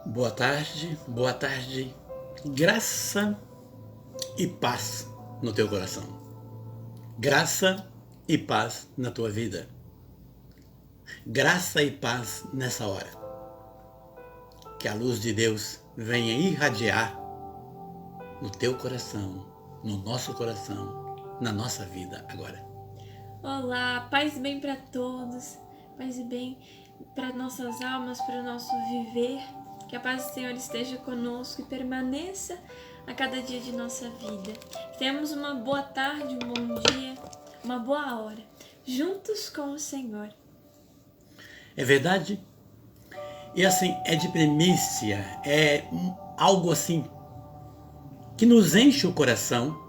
Boa tarde, graça e paz no teu coração, graça e paz na tua vida, graça e paz nessa hora, que a luz de Deus venha irradiar no teu coração, no nosso coração, na nossa vida agora. Olá, paz e bem para todos, paz e bem para nossas almas, para o nosso viver. Que a paz do Senhor esteja conosco e permaneça a cada dia de nossa vida. Que tenhamos uma boa tarde, um bom dia, uma boa hora, juntos com o Senhor. É verdade? E assim, é de primícia, é algo assim que nos enche o coração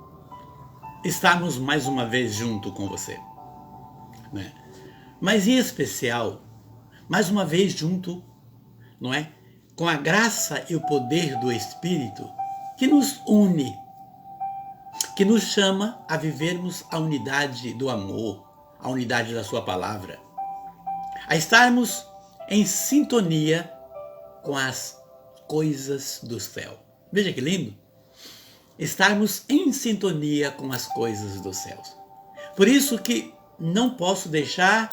estarmos mais uma vez junto com você, né? Mas em especial, mais uma vez junto, não é? Com a graça e o poder do Espírito que nos une, que nos chama a vivermos a unidade do amor, a unidade da sua palavra, a estarmos em sintonia com as coisas do céu. Veja que lindo! Estarmos em sintonia com as coisas dos céus. Por isso que não posso deixar,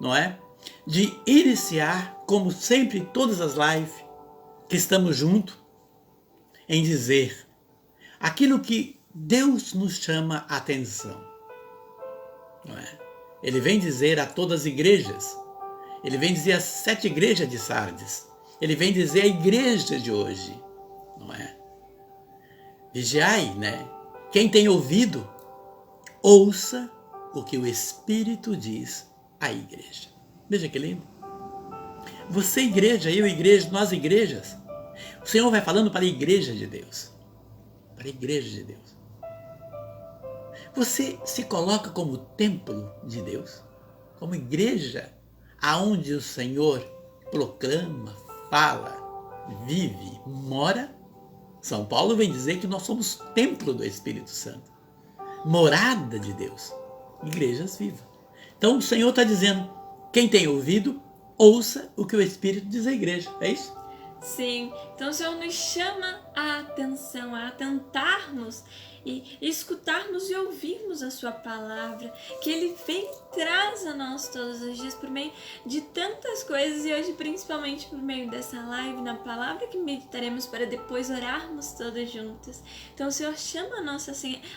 não é, de iniciar, como sempre, todas as lives, que estamos juntos, em dizer aquilo que Deus nos chama a atenção. Não é? Ele vem dizer a todas as igrejas, ele vem dizer às 7 igrejas de Sardes, ele vem dizer à igreja de hoje, não é? Vigiai, né? Quem tem ouvido, ouça o que o Espírito diz à igreja. Veja que lindo. Você igreja, eu igreja, nós igrejas. O Senhor vai falando para a igreja de Deus. Para a igreja de Deus. Você se coloca como templo de Deus? Como igreja aonde o Senhor proclama, fala, vive, mora? São Paulo vem dizer que nós somos templo do Espírito Santo. Morada de Deus. Igrejas vivas. Então o Senhor está dizendo, quem tem ouvido, ouça o que o Espírito diz à igreja. É isso? Sim, então o Senhor nos chama a atenção, a atentarmos e escutarmos e ouvirmos a sua palavra, que Ele vem e traz a nós todos os dias por meio de tantas coisas e hoje principalmente por meio dessa live, na palavra que meditaremos para depois orarmos todos juntos. Então o Senhor chama a nossa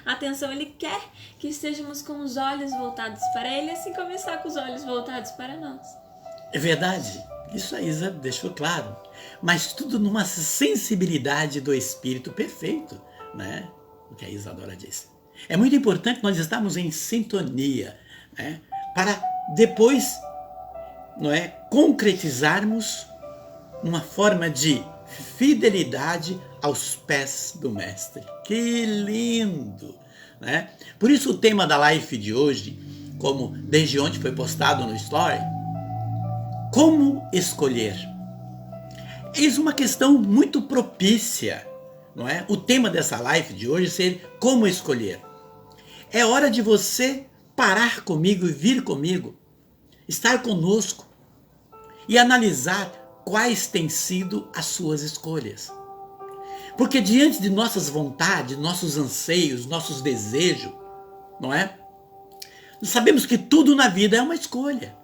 atenção, Ele quer que estejamos com os olhos voltados para Ele, assim como está com os olhos voltados para nós. É verdade. Isso a Isa deixou claro. Mas tudo numa sensibilidade do Espírito perfeito, né? O que a Isadora disse. É muito importante nós estarmos em sintonia, né? Para depois, não é, concretizarmos uma forma de fidelidade aos pés do Mestre. Que lindo! Né? Por isso o tema da live de hoje, como desde ontem foi postado no Story, como escolher? Eis uma questão muito propícia, não é? O tema dessa live de hoje ser como escolher. É hora de você parar comigo e vir comigo, estar conosco e analisar quais têm sido as suas escolhas. Porque diante de nossas vontades, nossos anseios, nossos desejos, não é? Nós sabemos que tudo na vida é uma escolha.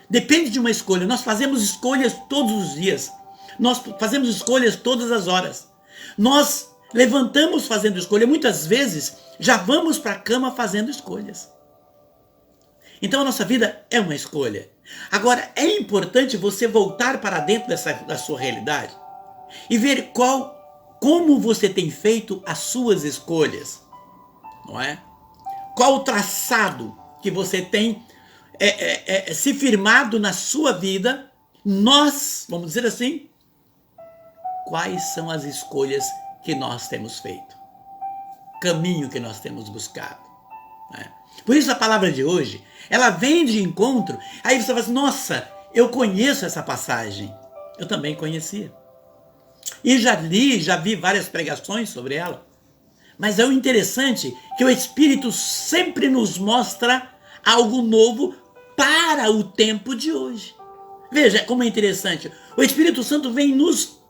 Depende de uma escolha. Nós fazemos escolhas todos os dias. Nós fazemos escolhas todas as horas. Nós levantamos fazendo escolha. Muitas vezes já vamos para a cama fazendo escolhas. Então a nossa vida é uma escolha. Agora é importante você voltar para dentro da sua realidade e ver como você tem feito as suas escolhas. Não é? Qual o traçado que você tem se firmado na sua vida, vamos dizer assim, quais são as escolhas que nós temos feito, caminho que nós temos buscado. Né? Por isso a palavra de hoje, ela vem de encontro, aí você fala assim, nossa, eu conheço essa passagem. Eu também conhecia. E já vi várias pregações sobre ela. Mas é o interessante que o Espírito sempre nos mostra algo novo para o tempo de hoje. Veja como é interessante. O Espírito Santo vem nos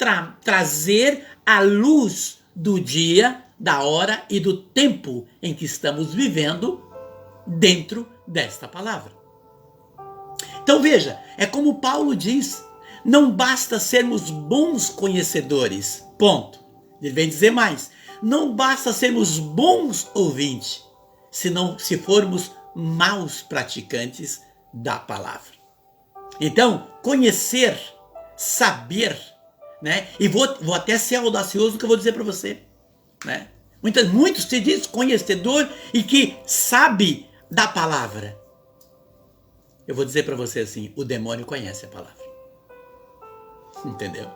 trazer a luz do dia, da hora e do tempo em que estamos vivendo dentro desta palavra. Então veja, é como Paulo diz, não basta sermos bons conhecedores, ponto. Ele vem dizer mais, não basta sermos bons ouvintes, se formos maus praticantes da palavra. Então, conhecer, saber, né? E vou até ser audacioso no que eu vou dizer para você, né? Muitos se diz conhecedor e que sabe da palavra. Eu vou dizer para você assim, o demônio conhece a palavra. Entendeu?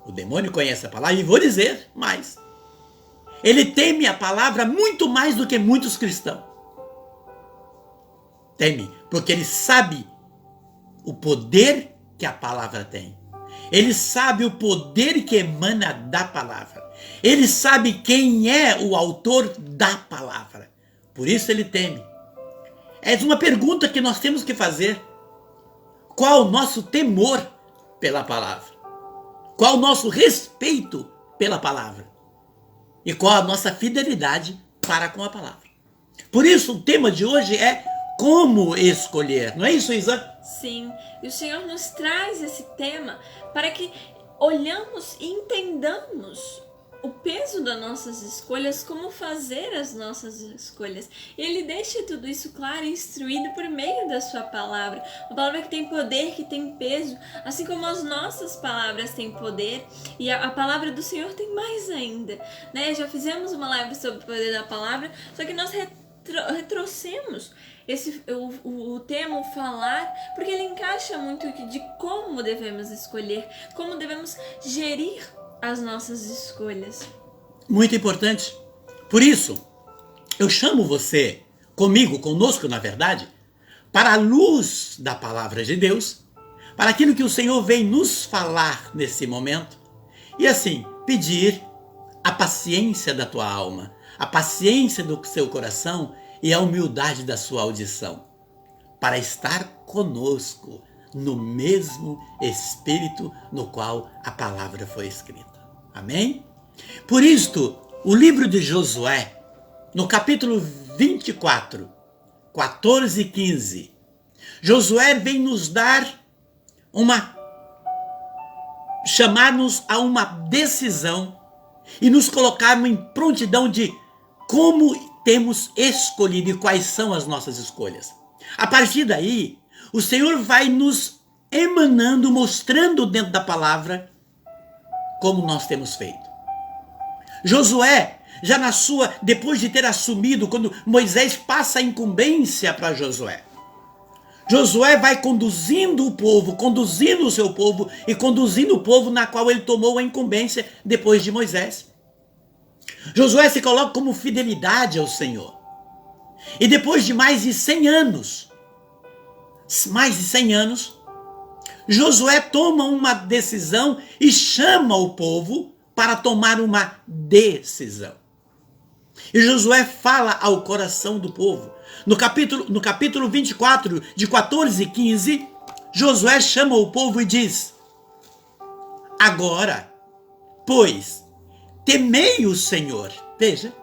O demônio conhece a palavra e vou dizer mais. Ele teme a palavra muito mais do que muitos cristãos. Teme, porque ele sabe o poder que a palavra tem. Ele sabe o poder que emana da palavra. Ele sabe quem é o autor da palavra. Por isso ele teme. É uma pergunta que nós temos que fazer. Qual o nosso temor pela palavra? Qual o nosso respeito pela palavra? E qual a nossa fidelidade para com a palavra? Por isso o tema de hoje é como escolher. Não é isso, Isa? Sim, e o Senhor nos traz esse tema para que olhamos e entendamos o peso das nossas escolhas, como fazer as nossas escolhas. E Ele deixa tudo isso claro e instruído por meio da sua palavra. Uma palavra que tem poder, que tem peso, assim como as nossas palavras têm poder, e a palavra do Senhor tem mais ainda, né? Já fizemos uma live sobre o poder da palavra, só que nós retrocemos o tema, o falar, porque ele encaixa muito de como devemos escolher, como devemos gerir as nossas escolhas. Muito importante. Por isso, eu chamo você, conosco na verdade, para a luz da palavra de Deus, para aquilo que o Senhor vem nos falar nesse momento, e assim, pedir a paciência da tua alma, a paciência do seu coração e a humildade da sua audição, para estar conosco no mesmo Espírito no qual a palavra foi escrita. Amém? Por isto, o livro de Josué, no capítulo 24, 14 e 15, Josué vem nos dar chamar-nos a uma decisão e nos colocar em prontidão de como temos escolhido e quais são as nossas escolhas. A partir daí, o Senhor vai nos emanando, mostrando dentro da palavra como nós temos feito. Josué, depois de ter assumido, quando Moisés passa a incumbência para Josué, Josué vai conduzindo o seu povo e conduzindo o povo na qual ele tomou a incumbência depois de Moisés. Josué se coloca como fidelidade ao Senhor. E depois de mais de 100 anos, Josué toma uma decisão e chama o povo para tomar uma decisão. E Josué fala ao coração do povo. No capítulo 24, de 14 e 15, Josué chama o povo e diz: agora, pois, temei o Senhor. Veja,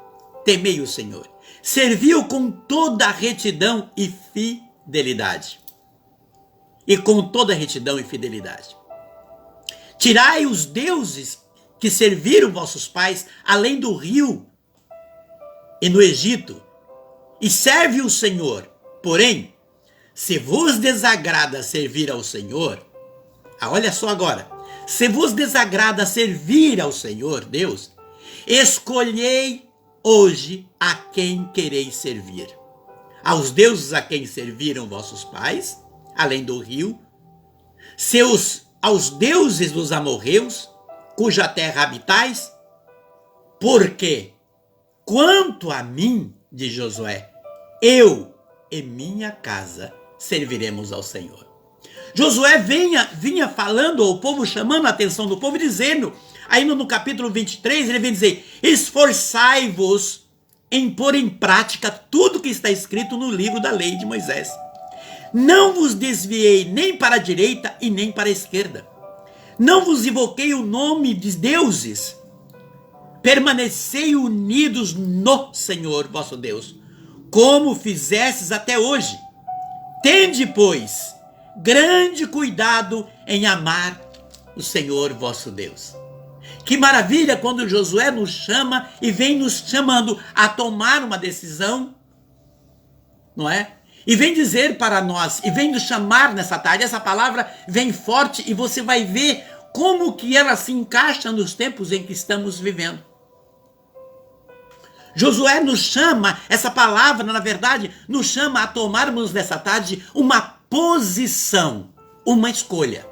temei o Senhor. Serviu com toda retidão e fidelidade. E com toda retidão e fidelidade. Tirai os deuses que serviram vossos pais além do rio e no Egito, e serve o Senhor. Porém, se vos desagrada servir ao Senhor, olha só agora, se vos desagrada servir ao Senhor, Deus, escolhei hoje a quem quereis servir. Aos deuses a quem serviram vossos pais, além do rio, aos deuses dos amorreus, cuja terra habitais, porque, quanto a mim, diz Josué, eu e minha casa serviremos ao Senhor. Josué vinha falando ao povo, chamando a atenção do povo, dizendo, aí no capítulo 23, ele vem dizer, esforçai-vos em pôr em prática tudo que está escrito no livro da lei de Moisés. Não vos desviei nem para a direita e nem para a esquerda. Não vos invoquei o nome de deuses. Permanecei unidos no Senhor vosso Deus, como fizestes até hoje. Tende, pois, grande cuidado em amar o Senhor vosso Deus. Que maravilha quando Josué nos chama e vem nos chamando a tomar uma decisão, não é? E vem dizer para nós, e vem nos chamar nessa tarde. Essa palavra vem forte e você vai ver como que ela se encaixa nos tempos em que estamos vivendo. Josué nos chama, essa palavra, na verdade, nos chama a tomarmos nessa tarde uma posição, uma escolha.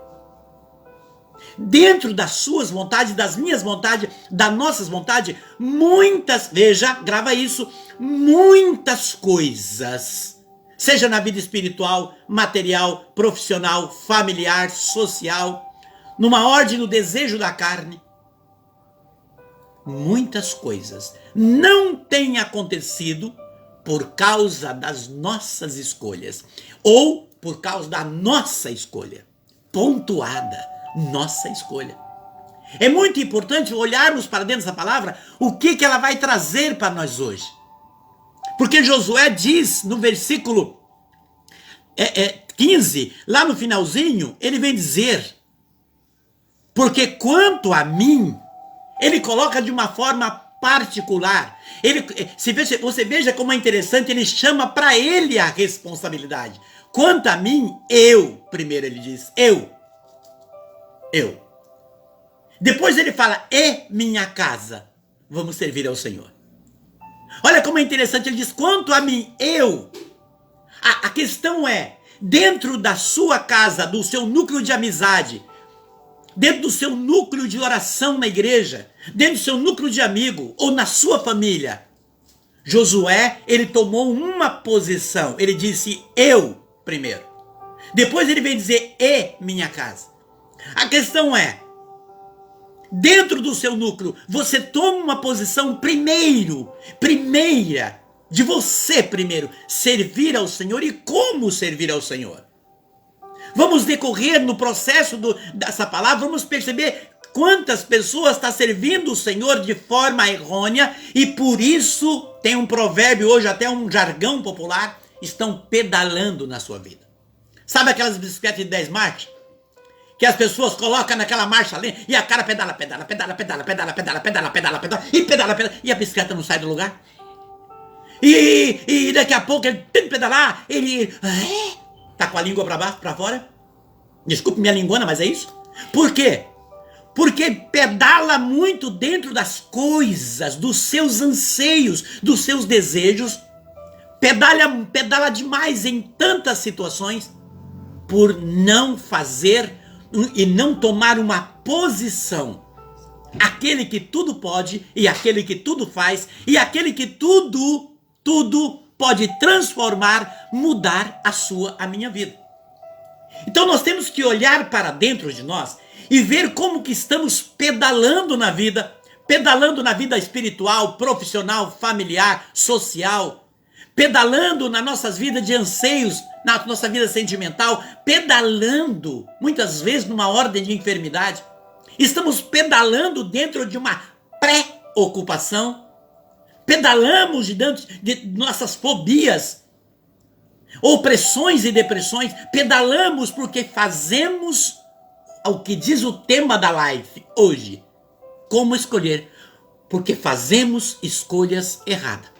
Dentro das suas vontades, das minhas vontades, das nossas vontades, muitas, veja, grava isso, muitas coisas, seja na vida espiritual, material, profissional, familiar, social, numa ordem do desejo da carne, muitas coisas não têm acontecido por causa das nossas escolhas, ou por causa da nossa escolha, pontuada, nossa escolha. É muito importante olharmos para dentro dessa palavra o que ela vai trazer para nós hoje. Porque Josué diz no versículo 15, lá no finalzinho, ele vem dizer: porque quanto a mim, ele coloca de uma forma particular. Você veja como é interessante, ele chama para ele a responsabilidade. Quanto a mim, primeiro ele diz, eu. Depois ele fala, e minha casa, vamos servir ao Senhor. Olha como é interessante, ele diz, quanto a mim, eu. A questão é, dentro da sua casa, do seu núcleo de amizade, dentro do seu núcleo de oração na igreja, dentro do seu núcleo de amigo, ou na sua família, Josué, ele tomou uma posição, ele disse, eu primeiro. Depois ele vem dizer, e minha casa. A questão é, dentro do seu núcleo, você toma uma posição primeira, de você primeiro, servir ao Senhor. E como servir ao Senhor? Vamos decorrer no processo dessa palavra, vamos perceber quantas pessoas estão servindo o Senhor de forma errônea e por isso, tem um provérbio hoje, até um jargão popular, estão pedalando na sua vida. Sabe aquelas bicicletas de 10 marchas? Que as pessoas colocam naquela marcha ali e a cara pedala, e a bicicleta não sai do lugar. E daqui a pouco ele tem que pedalar, ele tá com a língua para baixo, para fora. Desculpe minha linguana, mas é isso. Por quê? Porque pedala muito dentro das coisas, dos seus anseios, dos seus desejos. Pedala demais em tantas situações por não fazer e não tomar uma posição. Aquele que tudo pode e aquele que tudo faz e aquele que tudo pode transformar, mudar a minha vida. Então nós temos que olhar para dentro de nós e ver como que estamos pedalando na vida espiritual, profissional, familiar, social, pedalando nas nossas vidas de anseios, na nossa vida sentimental, pedalando muitas vezes numa ordem de enfermidade. Estamos pedalando dentro de uma preocupação, pedalamos dentro de nossas fobias, opressões e depressões, pedalamos porque fazemos o que diz o tema da live hoje, como escolher, porque fazemos escolhas erradas.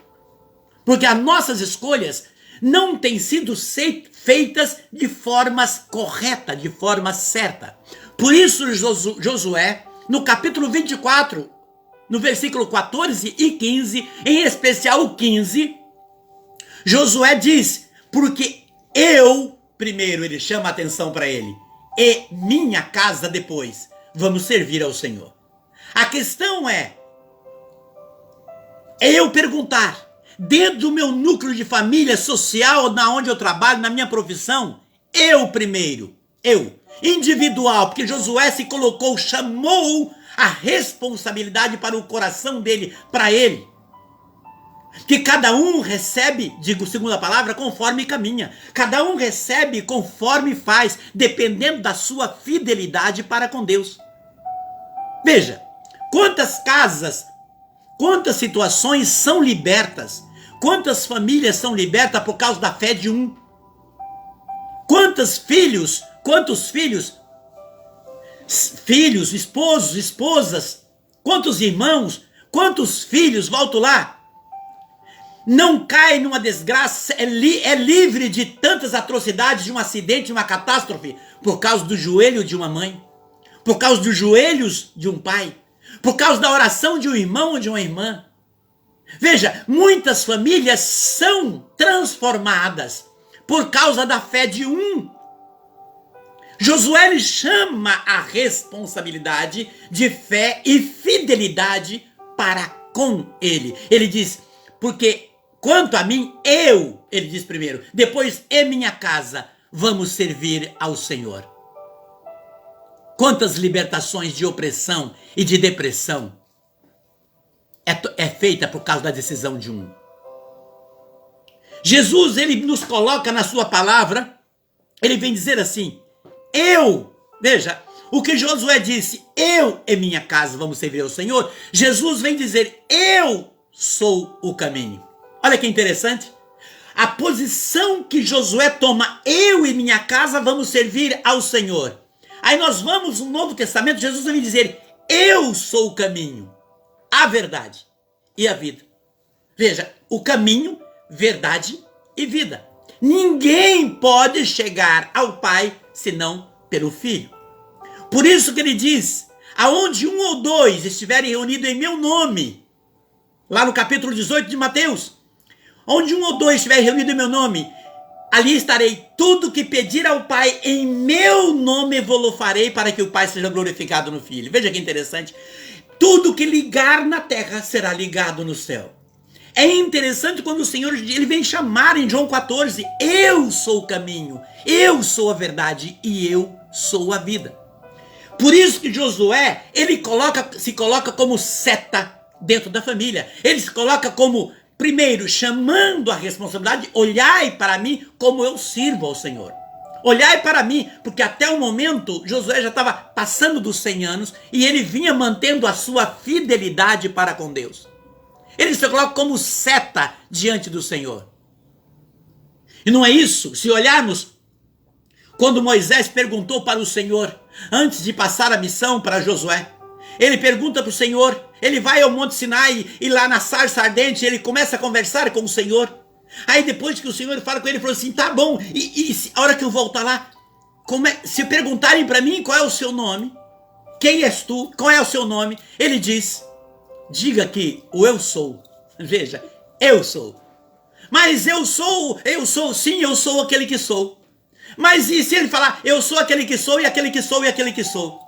Porque as nossas escolhas não têm sido feitas de forma correta, de forma certa. Por isso Josué, no capítulo 24, no versículo 14 e 15, em especial o 15, Josué diz, porque primeiro ele chama a atenção para ele, e minha casa depois, vamos servir ao Senhor. A questão é eu perguntar, dentro do meu núcleo de família social, na onde eu trabalho, na minha profissão, primeiro, individual, porque Josué se colocou, chamou a responsabilidade para o coração dele, para ele. Que cada um recebe, digo segundo a palavra, conforme caminha. Cada um recebe conforme faz, dependendo da sua fidelidade para com Deus. Veja, quantas casas, quantas situações são libertas, quantas famílias são libertas por causa da fé de um. Quantos filhos, esposos, esposas, quantos irmãos, quantos filhos, volto lá, não cai numa desgraça, é livre de tantas atrocidades, de um acidente, de uma catástrofe, por causa do joelho de uma mãe, por causa dos joelhos de um pai, por causa da oração de um irmão ou de uma irmã. Veja, muitas famílias são transformadas por causa da fé de um. Josué lhe chama a responsabilidade de fé e fidelidade para com ele. Ele diz, porque quanto a mim, ele diz primeiro, depois e minha casa, vamos servir ao Senhor. Quantas libertações de opressão e de depressão é feita por causa da decisão de um. Jesus, ele nos coloca na sua palavra, ele vem dizer assim, veja, o que Josué disse, eu e minha casa vamos servir ao Senhor, Jesus vem dizer, eu sou o caminho. Olha que interessante, a posição que Josué toma, eu e minha casa vamos servir ao Senhor. Aí nós vamos no Novo Testamento, Jesus vem dizer, eu sou o caminho, a verdade e a vida. Veja, o caminho, verdade e vida. Ninguém pode chegar ao Pai senão pelo Filho. Por isso que ele diz, aonde um ou dois estiverem reunidos em meu nome, lá no capítulo 18 de Mateus, onde um ou dois estiverem reunidos em meu nome, ali estarei. Tudo que pedir ao Pai em meu nome vou-lo farei, para que o Pai seja glorificado no Filho. Veja que interessante. Tudo que ligar na terra será ligado no céu. É interessante quando o Senhor ele vem chamar em João 14, eu sou o caminho, eu sou a verdade e eu sou a vida. Por isso que Josué, ele se coloca como seta dentro da família. Ele se coloca como, primeiro, chamando a responsabilidade, olhai para mim como eu sirvo ao Senhor. Olhai para mim, porque até o momento Josué já estava passando dos 100 anos e ele vinha mantendo a sua fidelidade para com Deus. Ele se coloca como seta diante do Senhor. E não é isso, se olharmos, quando Moisés perguntou para o Senhor, antes de passar a missão para Josué, ele pergunta para o Senhor, ele vai ao Monte Sinai e lá na sarça ardente ele começa a conversar com o Senhor. Aí depois que o Senhor fala com ele, ele falou assim, tá bom, e a hora que eu voltar lá, se perguntarem para mim qual é o seu nome, quem és tu, qual é o seu nome, ele diz, diga que o eu sou. Veja, eu sou. Mas eu sou, sim, eu sou aquele que sou. Mas e se ele falar, eu sou aquele que sou e aquele que sou e aquele que sou?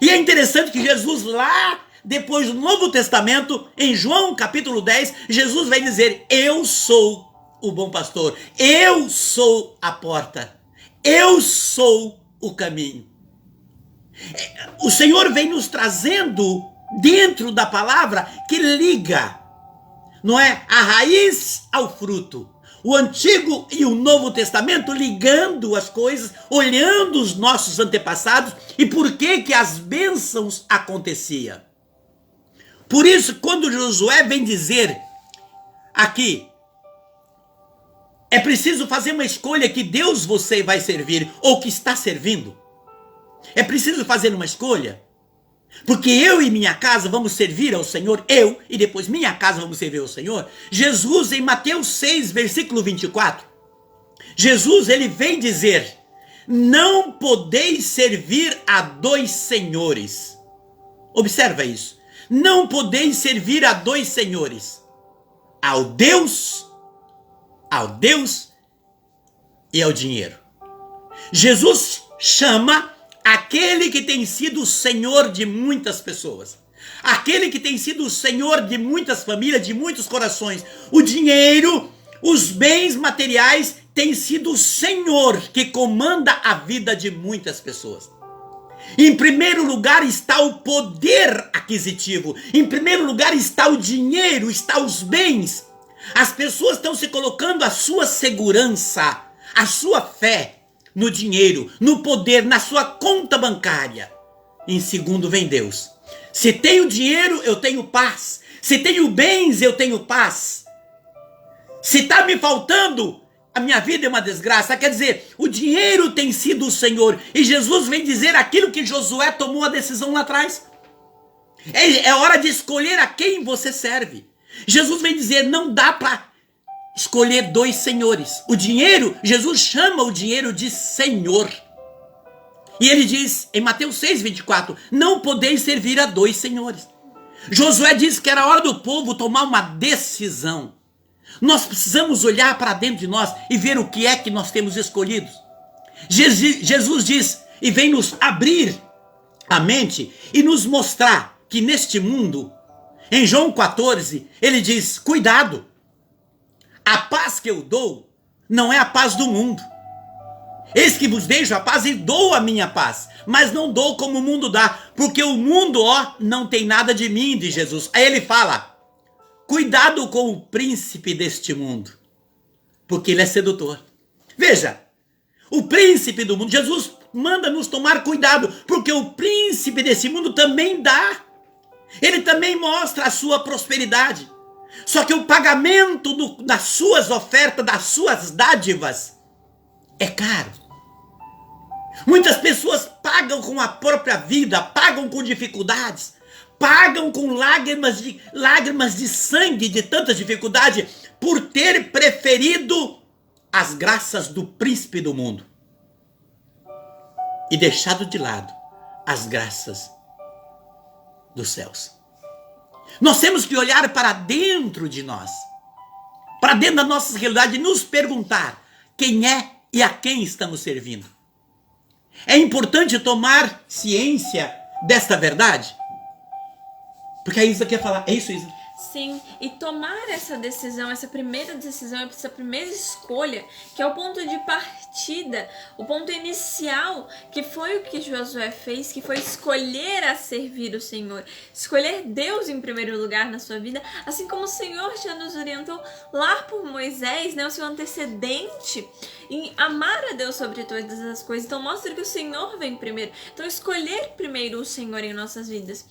E é interessante que Jesus lá, depois do Novo Testamento, em João capítulo 10, Jesus vai dizer, eu sou o bom pastor, eu sou a porta, eu sou o caminho. O Senhor vem nos trazendo dentro da palavra que liga, não é? A raiz ao fruto. O Antigo e o Novo Testamento ligando as coisas, olhando os nossos antepassados e por que as bênçãos aconteciam. Por isso, quando Josué vem dizer aqui, é preciso fazer uma escolha que Deus você vai servir ou que está servindo. É preciso fazer uma escolha. Porque eu e minha casa vamos servir ao Senhor, eu e depois minha casa vamos servir ao Senhor. Jesus em Mateus 6, versículo 24, Jesus ele vem dizer, não podeis servir a dois senhores. Observa isso, não podeis servir a dois senhores, ao Deus e ao dinheiro. Jesus chama aquele que tem sido o Senhor de muitas pessoas. Aquele que tem sido o Senhor de muitas famílias, de muitos corações. O dinheiro, os bens materiais, tem sido o Senhor que comanda a vida de muitas pessoas. Em primeiro lugar está o poder aquisitivo. Em primeiro lugar está o dinheiro, está os bens. As pessoas estão se colocando a sua segurança, a sua fé no dinheiro, no poder, na sua conta bancária. Em segundo vem Deus. Se tenho dinheiro, eu tenho paz. Se tenho bens, eu tenho paz. Se está me faltando, a minha vida é uma desgraça. Quer dizer, o dinheiro tem sido o Senhor. E Jesus vem dizer aquilo que Josué tomou a decisão lá atrás. É hora de escolher a quem você serve. Jesus vem dizer, não dá para escolher dois senhores. O dinheiro, Jesus chama o dinheiro de Senhor. E ele diz em Mateus 6:24, não podeis servir a dois senhores. Josué disse que era hora do povo tomar uma decisão. Nós precisamos olhar para dentro de nós e ver o que é que nós temos escolhido. Jesus diz e vem nos abrir a mente e nos mostrar que neste mundo, em João 14, ele diz, cuidado, a paz que eu dou não é a paz do mundo. Eis que vos deixo a paz e dou a minha paz, mas não dou como o mundo dá, porque o mundo, não tem nada de mim, diz Jesus. Aí ele fala, cuidado com o príncipe deste mundo, porque ele é sedutor. Veja, o príncipe do mundo, Jesus manda nos tomar cuidado, porque o príncipe desse mundo também dá. Ele também mostra a sua prosperidade. Só que o pagamento das suas ofertas, das suas dádivas, é caro. Muitas pessoas pagam com a própria vida, pagam com dificuldades, pagam com lágrimas de sangue, de tanta dificuldade, por ter preferido as graças do príncipe do mundo e deixado de lado as graças dos céus. Nós temos que olhar para dentro de nós, para dentro da nossa realidade e nos perguntar quem é e a quem estamos servindo. É importante tomar ciência desta verdade, porque a Isa quer falar. É isso, Isa? Sim, e tomar essa decisão, essa primeira decisão, essa primeira escolha, que é o ponto de partida, o ponto inicial, que foi o que Josué fez, que foi escolher a servir o Senhor, escolher Deus em primeiro lugar na sua vida, assim como o Senhor já nos orientou lá por Moisés, né, o seu antecedente, em amar a Deus sobre todas as coisas. Então mostra que o Senhor vem primeiro. Então escolher primeiro o Senhor em nossas vidas.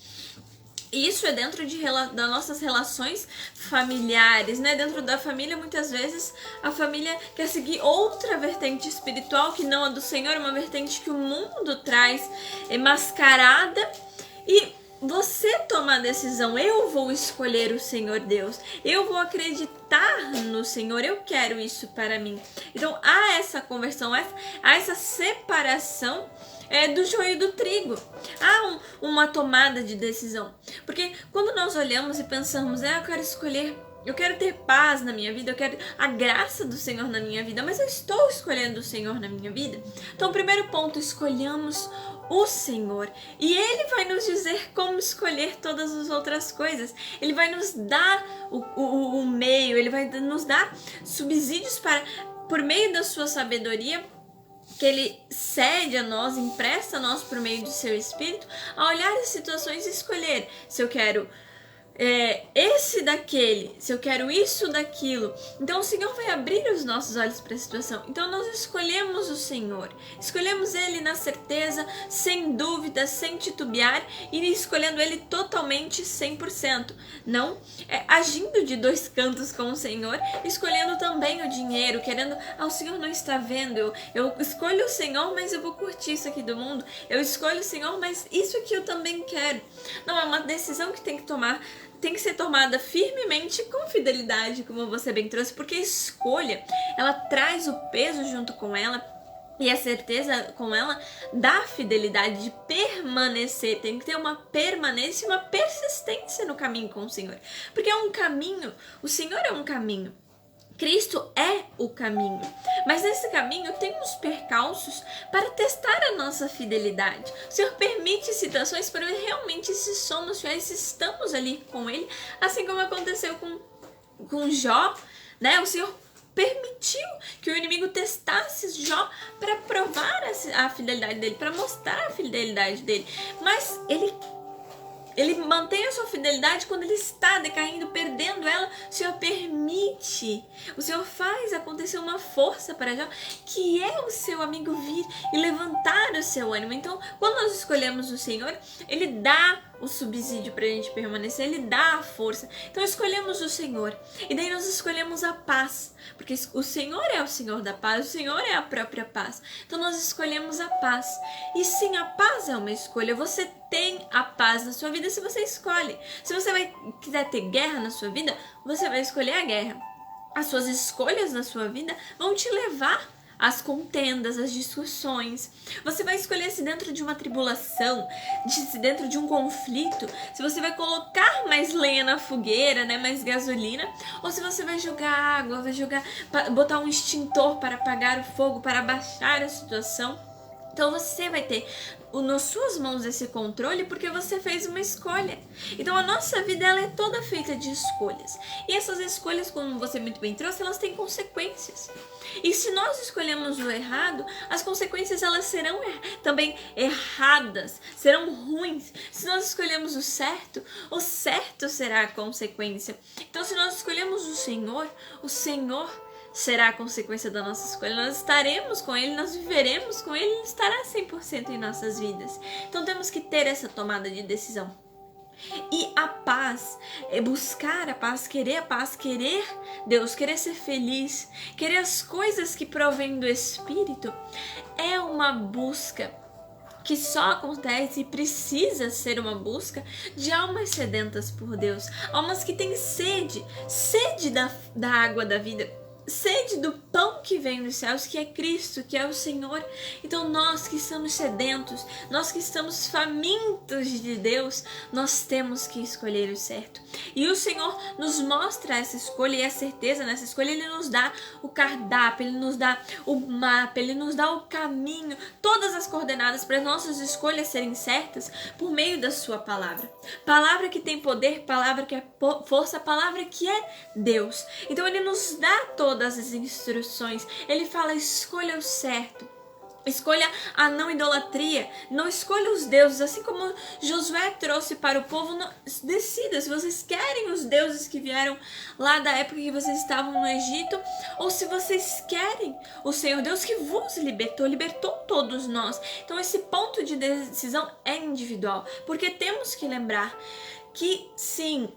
Isso é dentro das nossas relações familiares, né? Dentro da família, muitas vezes, a família quer seguir outra vertente espiritual que não a do Senhor, uma vertente que o mundo traz, mascarada. E você toma a decisão, eu vou escolher o Senhor Deus, eu vou acreditar no Senhor, eu quero isso para mim. Então, há essa conversão, há essa separação do joio e do trigo. Há uma tomada de decisão. Porque quando nós olhamos e pensamos, eu quero escolher, eu quero ter paz na minha vida, eu quero a graça do Senhor na minha vida, mas eu estou escolhendo o Senhor na minha vida? Então, primeiro ponto, escolhamos o Senhor. E Ele vai nos dizer como escolher todas as outras coisas. Ele vai nos dar o meio, Ele vai nos dar subsídios para, por meio da sua sabedoria, que Ele cede a nós, empresta a nós por meio do seu Espírito, a olhar as situações e escolher se eu quero esse daquele, se eu quero isso daquilo. Então o Senhor vai abrir os nossos olhos para a situação. Então nós escolhemos o Senhor, escolhemos Ele na certeza, sem dúvida, sem titubear, e escolhendo Ele totalmente 100%, não agindo de dois cantos com o Senhor, escolhendo também o dinheiro, querendo, o Senhor não está vendo, eu escolho o Senhor, mas eu vou curtir isso aqui do mundo, eu escolho o Senhor, mas isso aqui eu também quero. Não, é uma decisão que tem que ser tomada firmemente com fidelidade, como você bem trouxe, porque a escolha, ela traz o peso junto com ela, e a certeza com ela da fidelidade, de permanecer. Tem que ter uma permanência e uma persistência no caminho com o Senhor, porque é um caminho, o Senhor é um caminho, Cristo é o caminho, mas nesse caminho tem uns percalços para testar a nossa fidelidade. O Senhor permite situações para ver realmente se somos fiéis, se estamos ali com Ele, assim como aconteceu com Jó, né? O Senhor permitiu que o inimigo testasse Jó para provar a fidelidade dele, para mostrar a fidelidade dele, mas ele Ele mantém a sua fidelidade quando ele está decaindo, perdendo ela. O Senhor permite. O Senhor faz acontecer uma força para Jó, que é o seu amigo vir e levantar o seu ânimo. Então, quando nós escolhemos o Senhor, Ele dá o subsídio para a gente permanecer, Ele dá a força. Então, escolhemos o Senhor. E daí nós escolhemos a paz. Porque o Senhor é o Senhor da paz, o Senhor é a própria paz. Então, nós escolhemos a paz. E sim, a paz é uma escolha. Você tem a paz na sua vida se você escolhe. Se você quiser ter guerra na sua vida, você vai escolher a guerra. As suas escolhas na sua vida vão te levar às contendas, às discussões. Você vai escolher se dentro de uma tribulação, se dentro de um conflito, se você vai colocar mais lenha na fogueira, né, mais gasolina, ou se você vai jogar água, botar um extintor para apagar o fogo, para abaixar a situação. Então você vai ter nas suas mãos esse controle porque você fez uma escolha. Então a nossa vida ela é toda feita de escolhas. E essas escolhas, como você muito bem trouxe, elas têm consequências. E se nós escolhemos o errado, as consequências elas serão também erradas, serão ruins. Se nós escolhemos o certo será a consequência. Então se nós escolhemos o Senhor será a consequência da nossa escolha. Nós estaremos com Ele, nós viveremos com Ele, Ele estará 100% em nossas vidas. Então temos que ter essa tomada de decisão. E a paz, é buscar a paz, querer Deus, querer ser feliz, querer as coisas que provêm do Espírito, é uma busca que só acontece e precisa ser uma busca de almas sedentas por Deus, almas que têm sede da água da vida, sede do pão que vem dos céus, que é Cristo, que é o Senhor. Então nós que estamos sedentos, nós que estamos famintos de Deus, nós temos que escolher o certo. E o Senhor nos mostra essa escolha e a certeza nessa escolha. Ele nos dá o cardápio, Ele nos dá o mapa, Ele nos dá o caminho, todas as coordenadas para as nossas escolhas serem certas por meio da sua palavra. Palavra que tem poder, palavra que é força, palavra que é Deus. Então Ele nos dá todas as instruções. Ele fala: escolha o certo, escolha a não idolatria, não escolha os deuses, assim como Josué trouxe para o povo. Decida se vocês querem os deuses que vieram lá da época que vocês estavam no Egito, ou se vocês querem o Senhor Deus que vos libertou todos nós. Então esse ponto de decisão é individual, porque temos que lembrar que sim,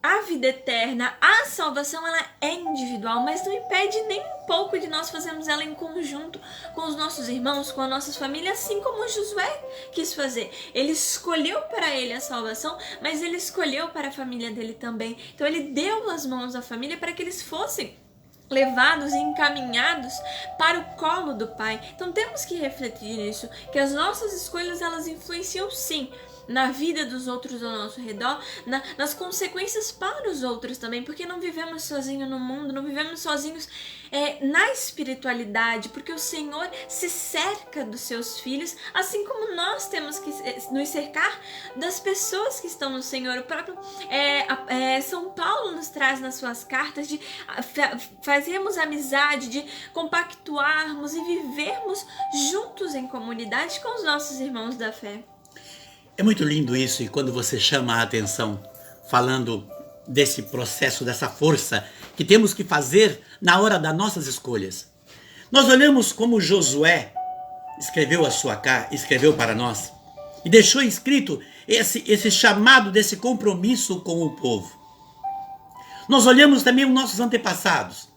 a vida eterna, a salvação, ela é individual, mas não impede nem um pouco de nós fazermos ela em conjunto com os nossos irmãos, com a nossa família, assim como Josué quis fazer. Ele escolheu para ele a salvação, mas ele escolheu para a família dele também. Então ele deu as mãos à família para que eles fossem levados e encaminhados para o colo do Pai. Então temos que refletir nisso, que as nossas escolhas elas influenciam sim na vida dos outros ao nosso redor, nas consequências para os outros também, porque não vivemos sozinhos no mundo, não vivemos sozinhos na espiritualidade, porque o Senhor se cerca dos seus filhos, assim como nós temos que nos cercar das pessoas que estão no Senhor. O próprio São Paulo nos traz nas suas cartas de fazermos amizade, de compactuarmos e vivermos juntos em comunidade com os nossos irmãos da fé. É muito lindo isso, e quando você chama a atenção falando desse processo, dessa força que temos que fazer na hora das nossas escolhas. Nós olhamos como Josué escreveu para nós e deixou escrito esse chamado desse compromisso com o povo. Nós olhamos também os nossos antepassados,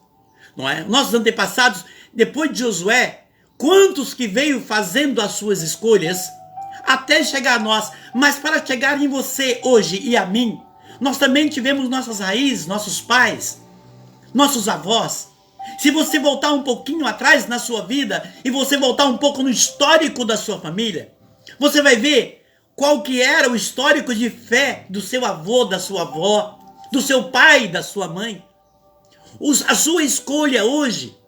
não é? Nossos antepassados, depois de Josué, quantos que veio fazendo as suas escolhas até chegar a nós, mas para chegar em você hoje e a mim, nós também tivemos nossas raízes, nossos pais, nossos avós. Se você voltar um pouquinho atrás na sua vida e você voltar um pouco no histórico da sua família, você vai ver qual que era o histórico de fé do seu avô, da sua avó, do seu pai, da sua mãe. A sua escolha hoje,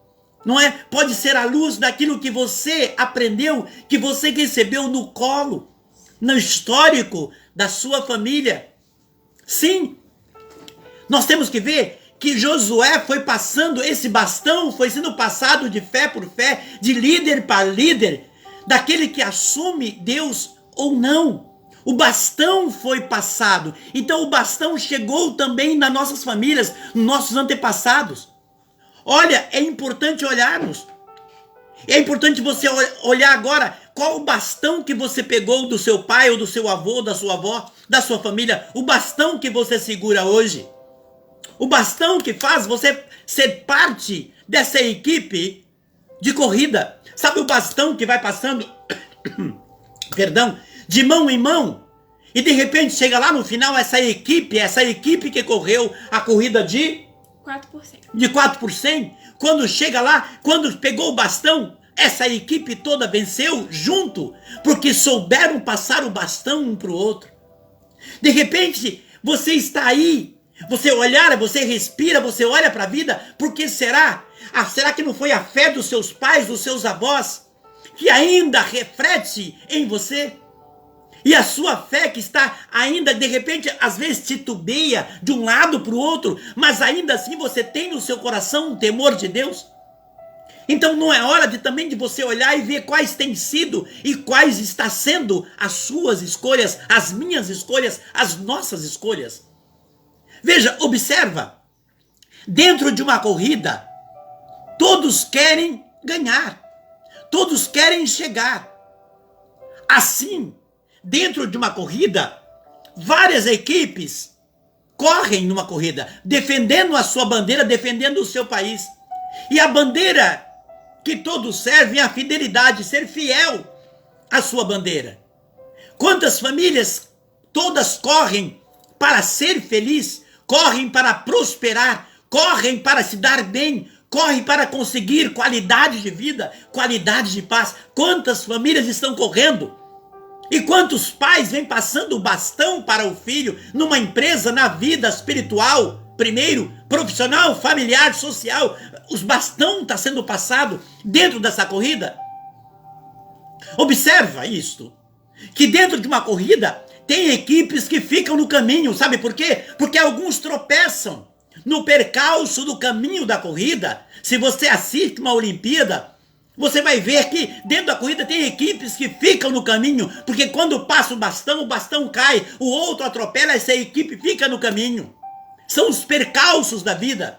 não é? Pode ser à luz daquilo que você aprendeu, que você recebeu no colo, no histórico da sua família. Sim, nós temos que ver que Josué foi passando esse bastão, foi sendo passado de fé por fé, de líder para líder, daquele que assume Deus ou não. O bastão foi passado. Então o bastão chegou também nas nossas famílias, nos nossos antepassados. Olha, é importante olharmos. É importante você olhar agora qual o bastão que você pegou do seu pai ou do seu avô, da sua avó, da sua família. O bastão que você segura hoje. O bastão que faz você ser parte dessa equipe de corrida. Sabe o bastão que vai passando, perdão, de mão em mão? E de repente chega lá no final essa equipe que correu a corrida de 4%. De 4%. Quando chega lá, quando pegou o bastão, essa equipe toda venceu junto, porque souberam passar o bastão um para o outro. De repente, você está aí, você olhar, você respira, você olha para a vida, por que será? Será que não foi a fé dos seus pais, dos seus avós, que ainda reflete em você? E a sua fé que está ainda, de repente, às vezes titubeia de um lado para o outro, mas ainda assim você tem no seu coração um temor de Deus? Então não é hora também de você olhar e ver quais têm sido e quais está sendo as suas escolhas, as minhas escolhas, as nossas escolhas. Veja, observa, dentro de uma corrida, todos querem ganhar, todos querem chegar. Assim, dentro de uma corrida, várias equipes correm numa corrida, defendendo a sua bandeira, defendendo o seu país. E a bandeira que todos servem é a fidelidade, ser fiel à sua bandeira. Quantas famílias todas correm para ser feliz, correm para prosperar, correm para se dar bem, correm para conseguir qualidade de vida, qualidade de paz. Quantas famílias estão correndo? E quantos pais vêm passando o bastão para o filho numa empresa, na vida espiritual, primeiro, profissional, familiar, social, os bastão está sendo passado dentro dessa corrida? Observa isto, que dentro de uma corrida tem equipes que ficam no caminho, sabe por quê? Porque alguns tropeçam no percalço do caminho da corrida. Se você assiste uma Olimpíada, você vai ver que dentro da corrida tem equipes que ficam no caminho, porque quando passa o bastão cai, o outro atropela, essa equipe fica no caminho. São os percalços da vida.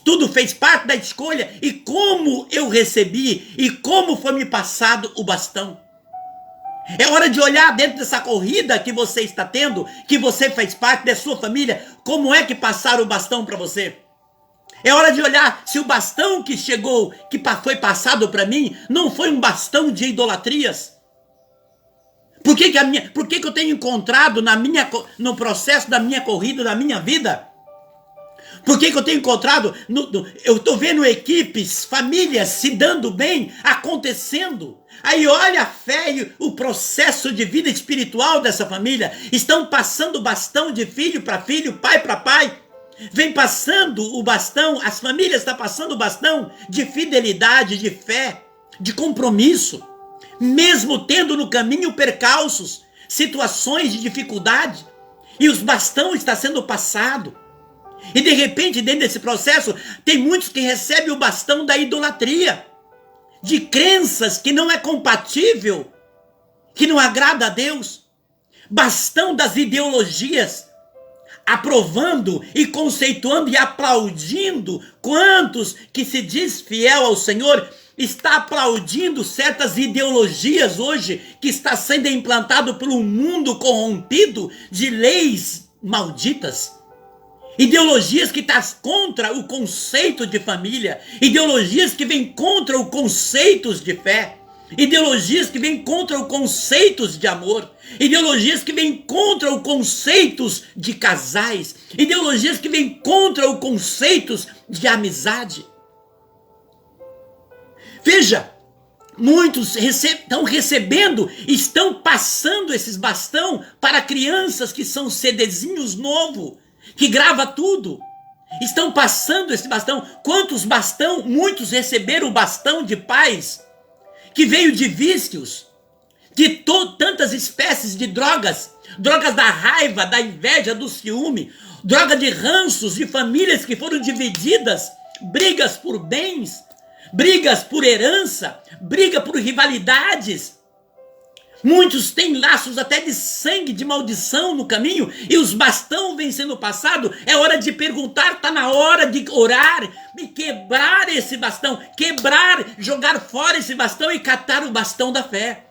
Tudo fez parte da escolha e como eu recebi e como foi me passado o bastão. É hora de olhar dentro dessa corrida que você está tendo, que você faz parte da sua família, como é que passaram o bastão para você. É hora de olhar se o bastão que chegou, que foi passado para mim, não foi um bastão de idolatrias. Por que eu tenho encontrado no processo da minha corrida, da minha vida? Por que eu tenho encontrado, eu estou vendo equipes, famílias se dando bem, acontecendo. Aí olha a fé e o processo de vida espiritual dessa família. Estão passando o bastão de filho para filho, pai para pai. Vem passando o bastão, as famílias estão passando o bastão de fidelidade, de fé, de compromisso. Mesmo tendo no caminho percalços, situações de dificuldade. E os bastão está sendo passado. E de repente, dentro desse processo, tem muitos que recebem o bastão da idolatria. De crenças que não é compatível, que não agrada a Deus. Bastão das ideologias. Aprovando e conceituando e aplaudindo. Quantos que se diz fiel ao Senhor está aplaudindo certas ideologias hoje que está sendo implantado por um mundo corrompido de leis malditas. Ideologias que estão contra o conceito de família. Ideologias que vêm contra os conceitos de fé. Ideologias que vêm contra os conceitos de amor. Ideologias que vêm contra os conceitos de casais. Ideologias que vêm contra os conceitos de amizade. Veja, muitos estão recebendo, estão passando esses bastão para crianças que são CDzinhos novos, que grava tudo. Estão passando esse bastão. Quantos bastão? Muitos receberam o bastão de pais que veio de vícios, de tantas espécies de drogas. Drogas da raiva, da inveja, do ciúme. Droga de ranços, de famílias que foram divididas. Brigas por bens. Brigas por herança. Briga por rivalidades. Muitos têm laços até de sangue, de maldição no caminho, e os bastão vêm sendo passado. É hora de perguntar, está na hora de orar e quebrar esse bastão, quebrar, jogar fora esse bastão e catar o bastão da fé.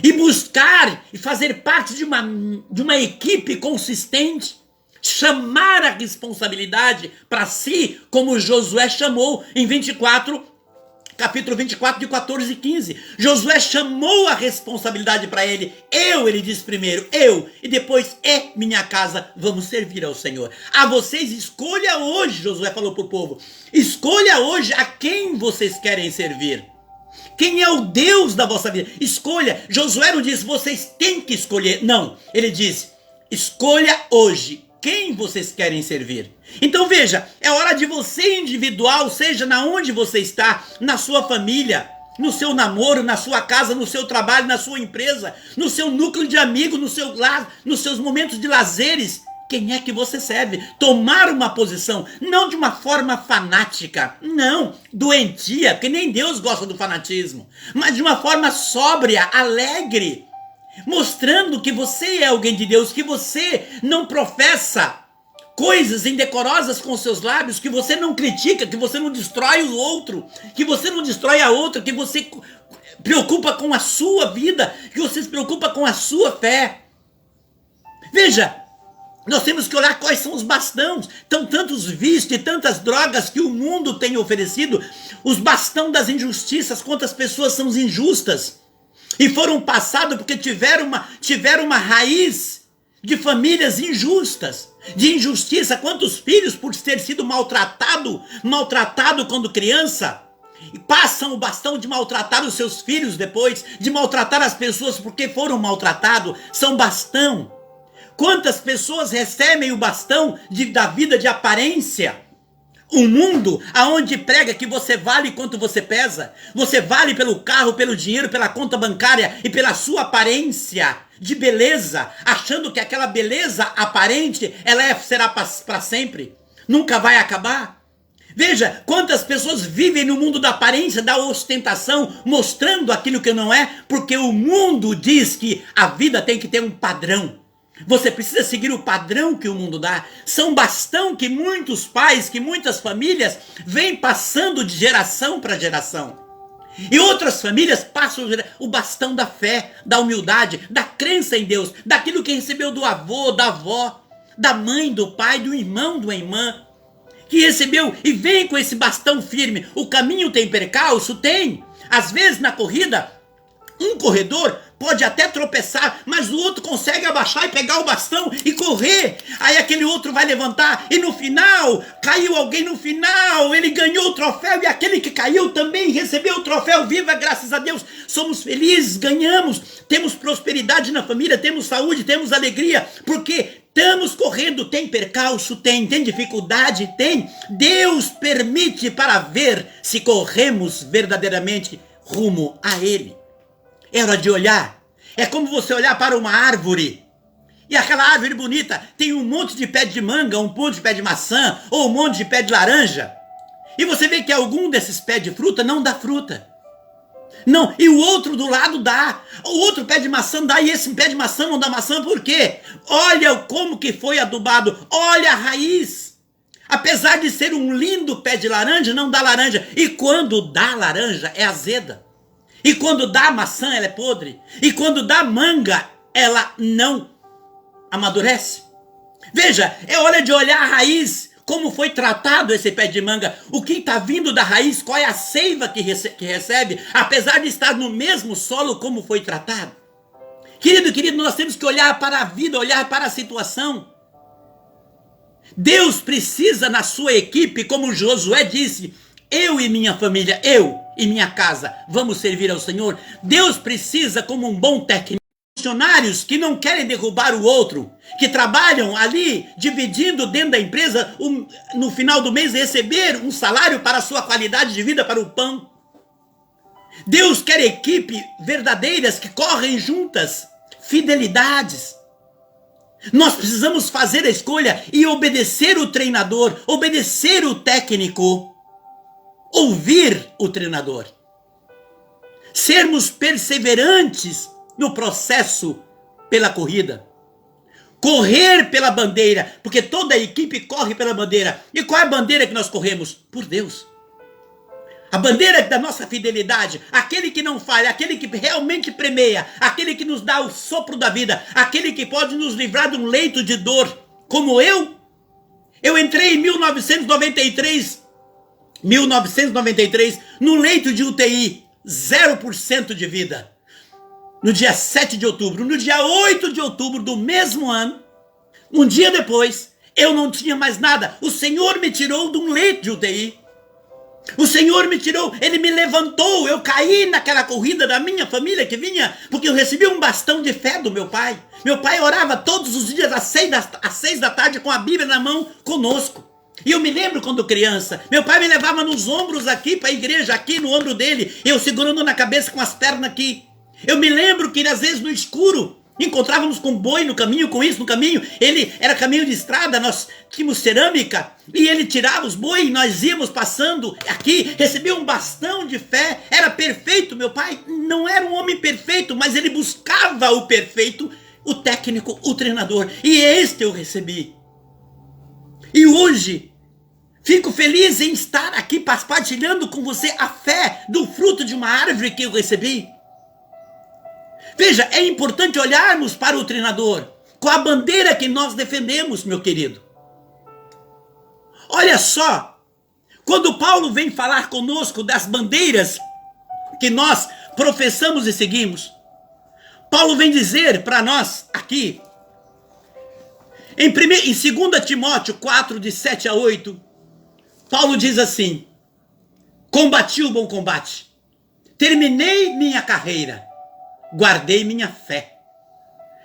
E buscar e fazer parte de uma equipe consistente, chamar a responsabilidade para si, como Josué chamou em capítulo 24, de 14 e 15. Josué chamou a responsabilidade para ele. Ele diz primeiro, e depois, minha casa, vamos servir ao Senhor. A vocês, escolha hoje, Josué falou para o povo, escolha hoje a quem vocês querem servir. Quem é o Deus da vossa vida? Escolha. Josué não diz, vocês têm que escolher. Não, ele diz, escolha hoje quem vocês querem servir. Então veja, é hora de você individual, seja na onde você está, na sua família, no seu namoro, na sua casa, no seu trabalho, na sua empresa, no seu núcleo de amigos, no seu lar, nos seus momentos de lazeres. Quem é que você serve? Tomar uma posição, não de uma forma fanática, não, doentia, porque nem Deus gosta do fanatismo, mas de uma forma sóbria, alegre, mostrando que você é alguém de Deus, que você não professa coisas indecorosas com seus lábios, que você não critica, que você não destrói o outro, que você não destrói a outra, que você preocupa com a sua vida, que você se preocupa com a sua fé. Veja, nós temos que olhar quais são os bastões. Então, tantos vícios e tantas drogas que o mundo tem oferecido, os bastões das injustiças, quantas pessoas são injustas e foram passados porque tiveram uma raiz de famílias injustas, de injustiça. Quantos filhos, por ter sido maltratado quando criança, passam o bastão de maltratar os seus filhos depois, de maltratar as pessoas porque foram maltratados, são bastão. Quantas pessoas recebem o bastão da vida de aparência? Um mundo aonde prega que você vale quanto você pesa, você vale pelo carro, pelo dinheiro, pela conta bancária e pela sua aparência de beleza, achando que aquela beleza aparente será para sempre, nunca vai acabar. Veja quantas pessoas vivem no mundo da aparência, da ostentação, mostrando aquilo que não é, porque o mundo diz que a vida tem que ter um padrão. Você precisa seguir o padrão que o mundo dá. São bastão que muitos pais, que muitas famílias vêm passando de geração para geração. E outras famílias passam o bastão da fé, da humildade, da crença em Deus, daquilo que recebeu do avô, da avó, da mãe, do pai, do irmão, da irmã, que recebeu e vem com esse bastão firme. O caminho tem percalço? Tem. Às vezes na corrida, um corredor pode até tropeçar, mas o outro consegue abaixar e pegar o bastão e correr. Aí aquele outro vai levantar e no final, caiu alguém no final, ele ganhou o troféu e aquele que caiu também recebeu o troféu. Viva, graças a Deus, somos felizes, ganhamos, temos prosperidade na família, temos saúde, temos alegria, porque estamos correndo. Tem percalço? Tem dificuldade? Tem. Deus permite para ver se corremos verdadeiramente rumo a Ele. É hora de olhar. É como você olhar para uma árvore. E aquela árvore bonita tem um monte de pé de manga, um monte de pé de maçã, ou um monte de pé de laranja. E você vê que algum desses pés de fruta não dá fruta. Não, e o outro do lado dá. O outro pé de maçã dá e esse pé de maçã não dá maçã. Por quê? Olha como que foi adubado. Olha a raiz. Apesar de ser um lindo pé de laranja, não dá laranja. E quando dá laranja, é azeda. E quando dá maçã, ela é podre. E quando dá manga, ela não amadurece. Veja, é hora de olhar a raiz, como foi tratado esse pé de manga, o que está vindo da raiz, qual é a seiva que recebe, apesar de estar no mesmo solo, como foi tratado. Querido, nós temos que olhar para a vida, olhar para a situação. Deus precisa na sua equipe, como Josué disse, eu e minha família, eu e minha casa, vamos servir ao Senhor. Deus precisa, como um bom técnico, funcionários que não querem derrubar o outro, que trabalham ali, dividindo dentro da empresa, no final do mês receber um salário para a sua qualidade de vida, para o pão. Deus quer equipe verdadeiras que correm juntas, fidelidades. Nós precisamos fazer a escolha e obedecer o treinador, obedecer o técnico, ouvir o treinador. sermos perseverantes no processo pela corrida. Correr pela bandeira, porque toda a equipe corre pela bandeira. E qual é a bandeira que nós corremos? Por Deus. A bandeira da nossa fidelidade, aquele que não falha, aquele que realmente premeia, aquele que nos dá o sopro da vida, aquele que pode nos livrar de um leito de dor, como eu entrei em 1993, num leito de UTI, 0% de vida. No dia 7 de outubro, no dia 8 de outubro do mesmo ano, um dia depois, eu não tinha mais nada. O Senhor me tirou de um leito de UTI. O Senhor me tirou, Ele me levantou. Eu caí naquela corrida da minha família que vinha, porque eu recebi um bastão de fé do meu pai. Meu pai orava todos os dias às 6 da tarde com a Bíblia na mão conosco. E eu me lembro quando criança, meu pai me levava nos ombros aqui para a igreja, aqui no ombro dele, eu segurando na cabeça com as pernas aqui. Eu me lembro que às vezes no escuro encontrávamos com boi no caminho, com isso no caminho. Ele era caminho de estrada, nós tínhamos cerâmica e ele tirava os boi e nós íamos passando aqui, recebia um bastão de fé, era perfeito. Meu pai não era um homem perfeito, mas ele buscava o perfeito, o técnico, o treinador, e este eu recebi. E hoje fico feliz em estar aqui partilhando com você a fé do fruto de uma árvore que eu recebi. Veja, é importante olharmos para o treinador com a bandeira que nós defendemos, meu querido. Olha só, quando Paulo vem falar conosco das bandeiras que nós professamos e seguimos, Paulo vem dizer para nós aqui, em 2 Timóteo 4, de 7 a 8, Paulo diz assim: combati o bom combate, terminei minha carreira, guardei minha fé.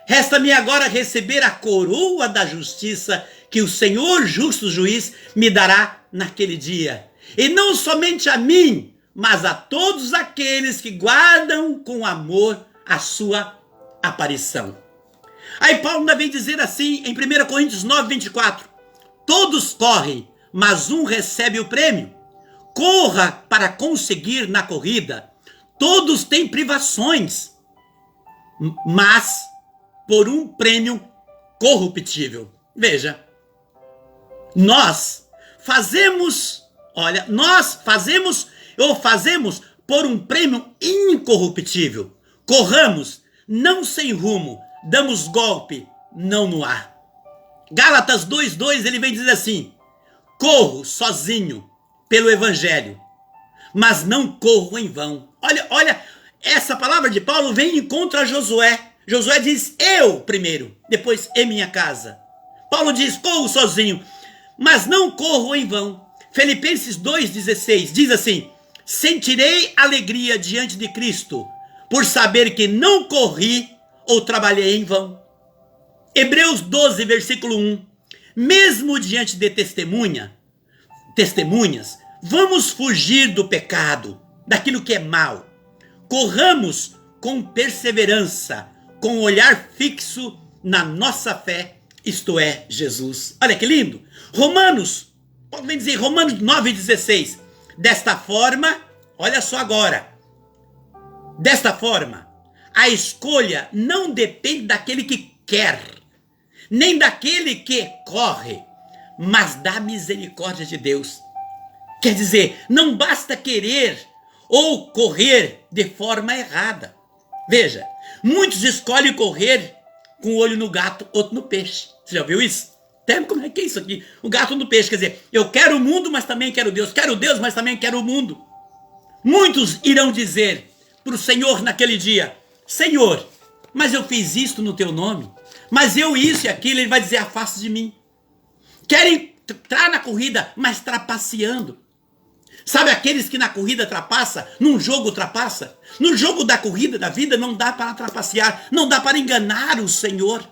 Resta-me agora receber a coroa da justiça que o Senhor justo juiz me dará naquele dia. E não somente a mim, mas a todos aqueles que guardam com amor a sua aparição. Aí Paulo ainda vem dizer assim em 1 Coríntios 9, 24. Todos correm, mas um recebe o prêmio. Corra para conseguir na corrida. Todos têm privações, mas por um prêmio corruptível. Veja, nós fazemos por um prêmio incorruptível. Corramos, não sem rumo, damos golpe, não no ar. Gálatas 2:2, ele vem dizer assim: corro sozinho pelo evangelho, mas não corro em vão. Olha, essa palavra de Paulo vem em contra a Josué. Josué diz, eu primeiro, depois em minha casa. Paulo diz, corro sozinho, mas não corro em vão. Filipenses 2,16 diz assim: sentirei alegria diante de Cristo, por saber que não corri ou trabalhei em vão. Hebreus 12, versículo 1. Mesmo diante de testemunhas, vamos fugir do pecado, daquilo que é mal. Corramos com perseverança, com olhar fixo na nossa fé, isto é, Jesus. Olha que lindo. Romanos 9,16. Desta forma, olha só agora. Desta forma, a escolha não depende daquele que quer, nem daquele que corre, mas da misericórdia de Deus. Quer dizer, não basta querer ou correr de forma errada. Veja, muitos escolhem correr com o olho no gato, outro no peixe. Você já viu isso? Como é que é isso aqui? O gato no peixe, quer dizer, eu quero o mundo, mas também quero Deus. Quero Deus, mas também quero o mundo. Muitos irão dizer para o Senhor naquele dia: Senhor, mas eu fiz isto no teu nome, mas eu isso e aquilo. Ele vai dizer: afaste de mim. Querem entrar na corrida, mas trapaceando. Sabe aqueles que na corrida trapaça, num jogo trapaça? No jogo da corrida da vida não dá para trapacear, não dá para enganar o Senhor.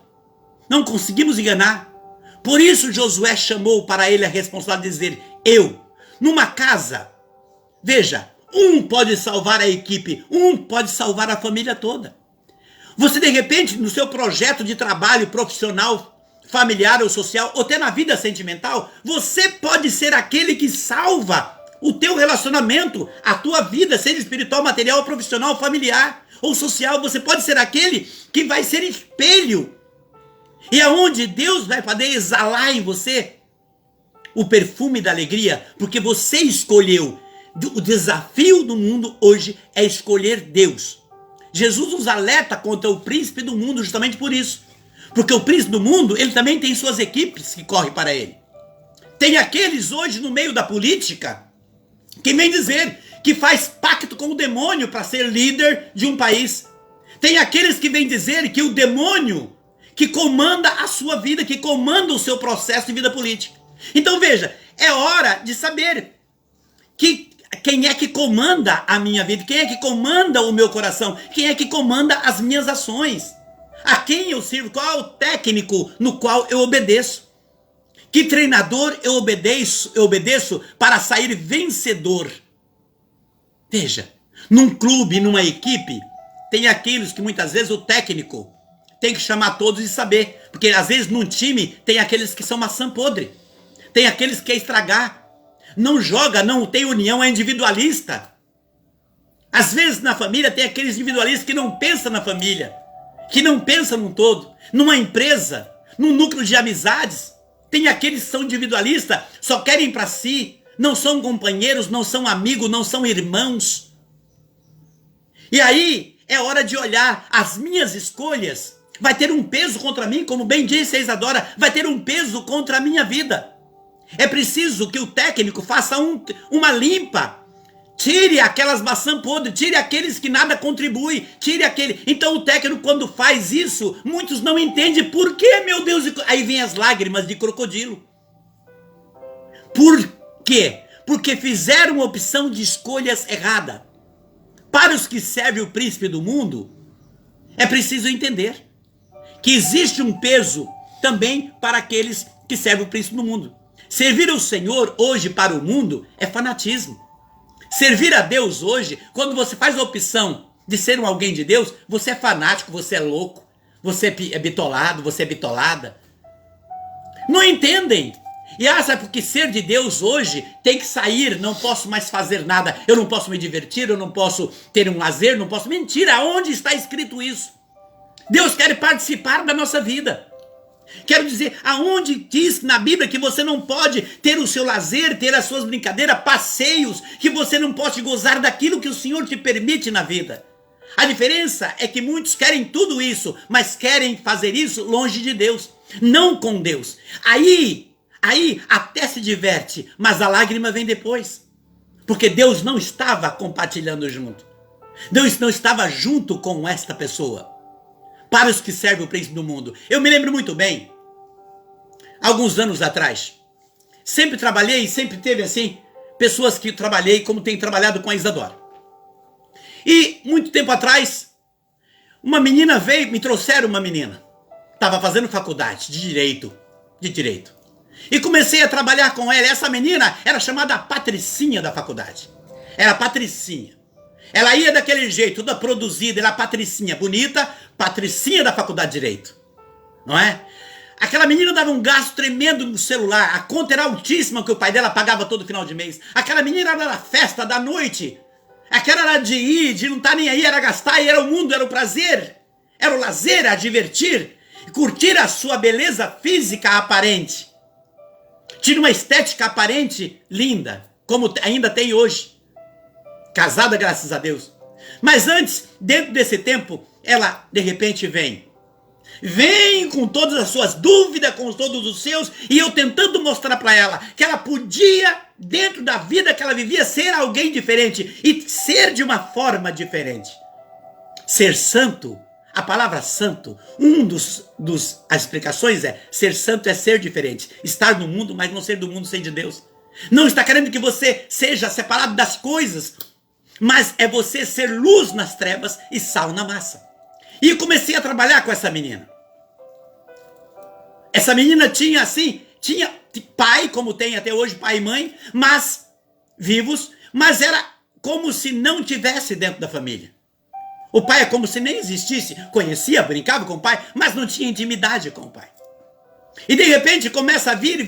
Não conseguimos enganar. Por isso Josué chamou para ele a responsabilidade de dizer: eu, numa casa, veja, um pode salvar a equipe, um pode salvar a família toda. Você de repente, no seu projeto de trabalho profissional, familiar ou social, ou até na vida sentimental, você pode ser aquele que salva o teu relacionamento, a tua vida, seja espiritual, material, profissional, familiar ou social. Você pode ser aquele que vai ser espelho. E aonde Deus vai poder exalar em você o perfume da alegria, porque você escolheu. O desafio do mundo hoje é escolher Deus. Jesus nos alerta contra o príncipe do mundo justamente por isso. Porque o príncipe do mundo, ele também tem suas equipes que correm para ele. Tem aqueles hoje no meio da política que vem dizer que faz pacto com o demônio para ser líder de um país. Tem aqueles que vem dizer que o demônio que comanda a sua vida, que comanda o seu processo de vida política. Então veja, é hora de saber quem é que comanda a minha vida, quem é que comanda o meu coração, quem é que comanda as minhas ações, a quem eu sirvo, qual é o técnico no qual eu obedeço, que treinador eu obedeço para sair vencedor. Veja, num clube, numa equipe, tem aqueles que muitas vezes o técnico tem que chamar todos e saber, porque às vezes num time tem aqueles que são maçã podre, tem aqueles que quer estragar, não joga, não tem união, é individualista. Às vezes na família tem aqueles individualistas que não pensam na família, que não pensam num todo. Numa empresa, num núcleo de amizades, tem aqueles que são individualistas, só querem para si, não são companheiros, não são amigos, não são irmãos. E aí é hora de olhar as minhas escolhas. Vai ter um peso contra mim, como bem disse a Isadora, vai ter um peso contra a minha vida. É preciso que o técnico faça uma limpa. Tire aquelas maçãs podres, tire aqueles que nada contribuem, tire aquele... Então o técnico, quando faz isso, muitos não entendem por quê, meu Deus. Aí vem as lágrimas de crocodilo. Por quê? Porque fizeram uma opção de escolhas errada. Para os que servem o príncipe do mundo, é preciso entender que existe um peso também para aqueles que servem o príncipe do mundo. Servir ao Senhor hoje para o mundo é fanatismo. Servir a Deus hoje, quando você faz a opção de ser um alguém de Deus, você é fanático, você é louco, você é bitolado, você é bitolada. Não entendem. E acham que ser de Deus hoje tem que sair, não posso mais fazer nada, eu não posso me divertir, eu não posso ter um lazer, não posso... Mentira, onde está escrito isso? Deus quer participar da nossa vida. Quero dizer, aonde diz na Bíblia que você não pode ter o seu lazer, ter as suas brincadeiras, passeios, que você não pode gozar daquilo que o Senhor te permite na vida? A diferença é que muitos querem tudo isso, mas querem fazer isso longe de Deus, não com Deus. Aí até se diverte, mas a lágrima vem depois, porque Deus não estava compartilhando junto. Deus não estava junto com esta pessoa. Para os que servem o príncipe do mundo. Eu me lembro muito bem, alguns anos atrás, sempre trabalhei, sempre teve assim, pessoas que trabalhei como tenho trabalhado com a Isadora. E muito tempo atrás, uma menina veio, me trouxeram uma menina. Estava fazendo faculdade de direito. E comecei a trabalhar com ela. Essa menina era chamada Patricinha da faculdade. Era Patricinha. Ela ia daquele jeito, toda produzida, era Patricinha, bonita, Patricinha da faculdade de Direito, não é? Aquela menina dava um gasto tremendo no celular, a conta era altíssima que o pai dela pagava todo final de mês. Aquela menina era da festa, da noite, aquela era de ir, de não estar nem aí, era gastar, e era o mundo, era o prazer, era o lazer, era divertir, curtir a sua beleza física aparente. Tinha uma estética aparente linda, como ainda tem hoje. Casada, graças a Deus. Mas antes, dentro desse tempo, ela de repente vem com todas as suas dúvidas, com todos os seus, e eu tentando mostrar para ela que ela podia, dentro da vida que ela vivia, ser alguém diferente e ser de uma forma diferente. Ser santo, a palavra santo, as explicações é, ser santo é ser diferente, estar no mundo, mas não ser do mundo, ser de Deus. Não está querendo que você seja separado das coisas, mas é você ser luz nas trevas e sal na massa. E comecei a trabalhar com essa menina. Essa menina tinha pai, como tem até hoje, pai e mãe, mas vivos, mas era como se não tivesse dentro da família. O pai é como se nem existisse, conhecia, brincava com o pai, mas não tinha intimidade com o pai. E de repente começa a vir,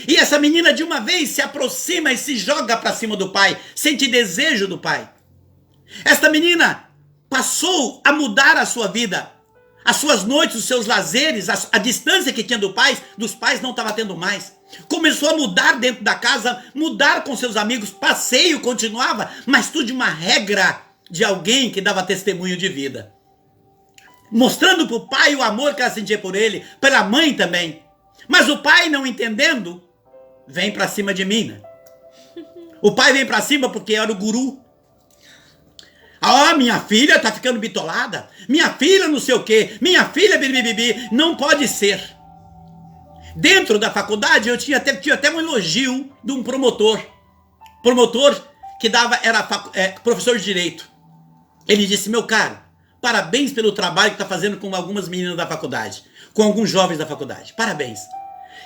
e essa menina de uma vez se aproxima e se joga para cima do pai, sente desejo do pai. Esta menina passou a mudar a sua vida. As suas noites, os seus lazeres, a distância que tinha dos pais não estava tendo mais. Começou a mudar dentro da casa, mudar com seus amigos, passeio continuava, mas tudo de uma regra de alguém que dava testemunho de vida. Mostrando para o pai o amor que ela sentia por ele, pela mãe também. Mas o pai, não entendendo, vem para cima de mim, né? O pai vem para cima porque era o guru. Ah, minha filha tá ficando bitolada. Minha filha não sei o quê. Minha filha bibibibi. Não pode ser. Dentro da faculdade eu tinha até um elogio de um promotor. Promotor que era professor de direito. Ele disse: meu caro, parabéns pelo trabalho que está fazendo com algumas meninas da faculdade, com alguns jovens da faculdade. Parabéns.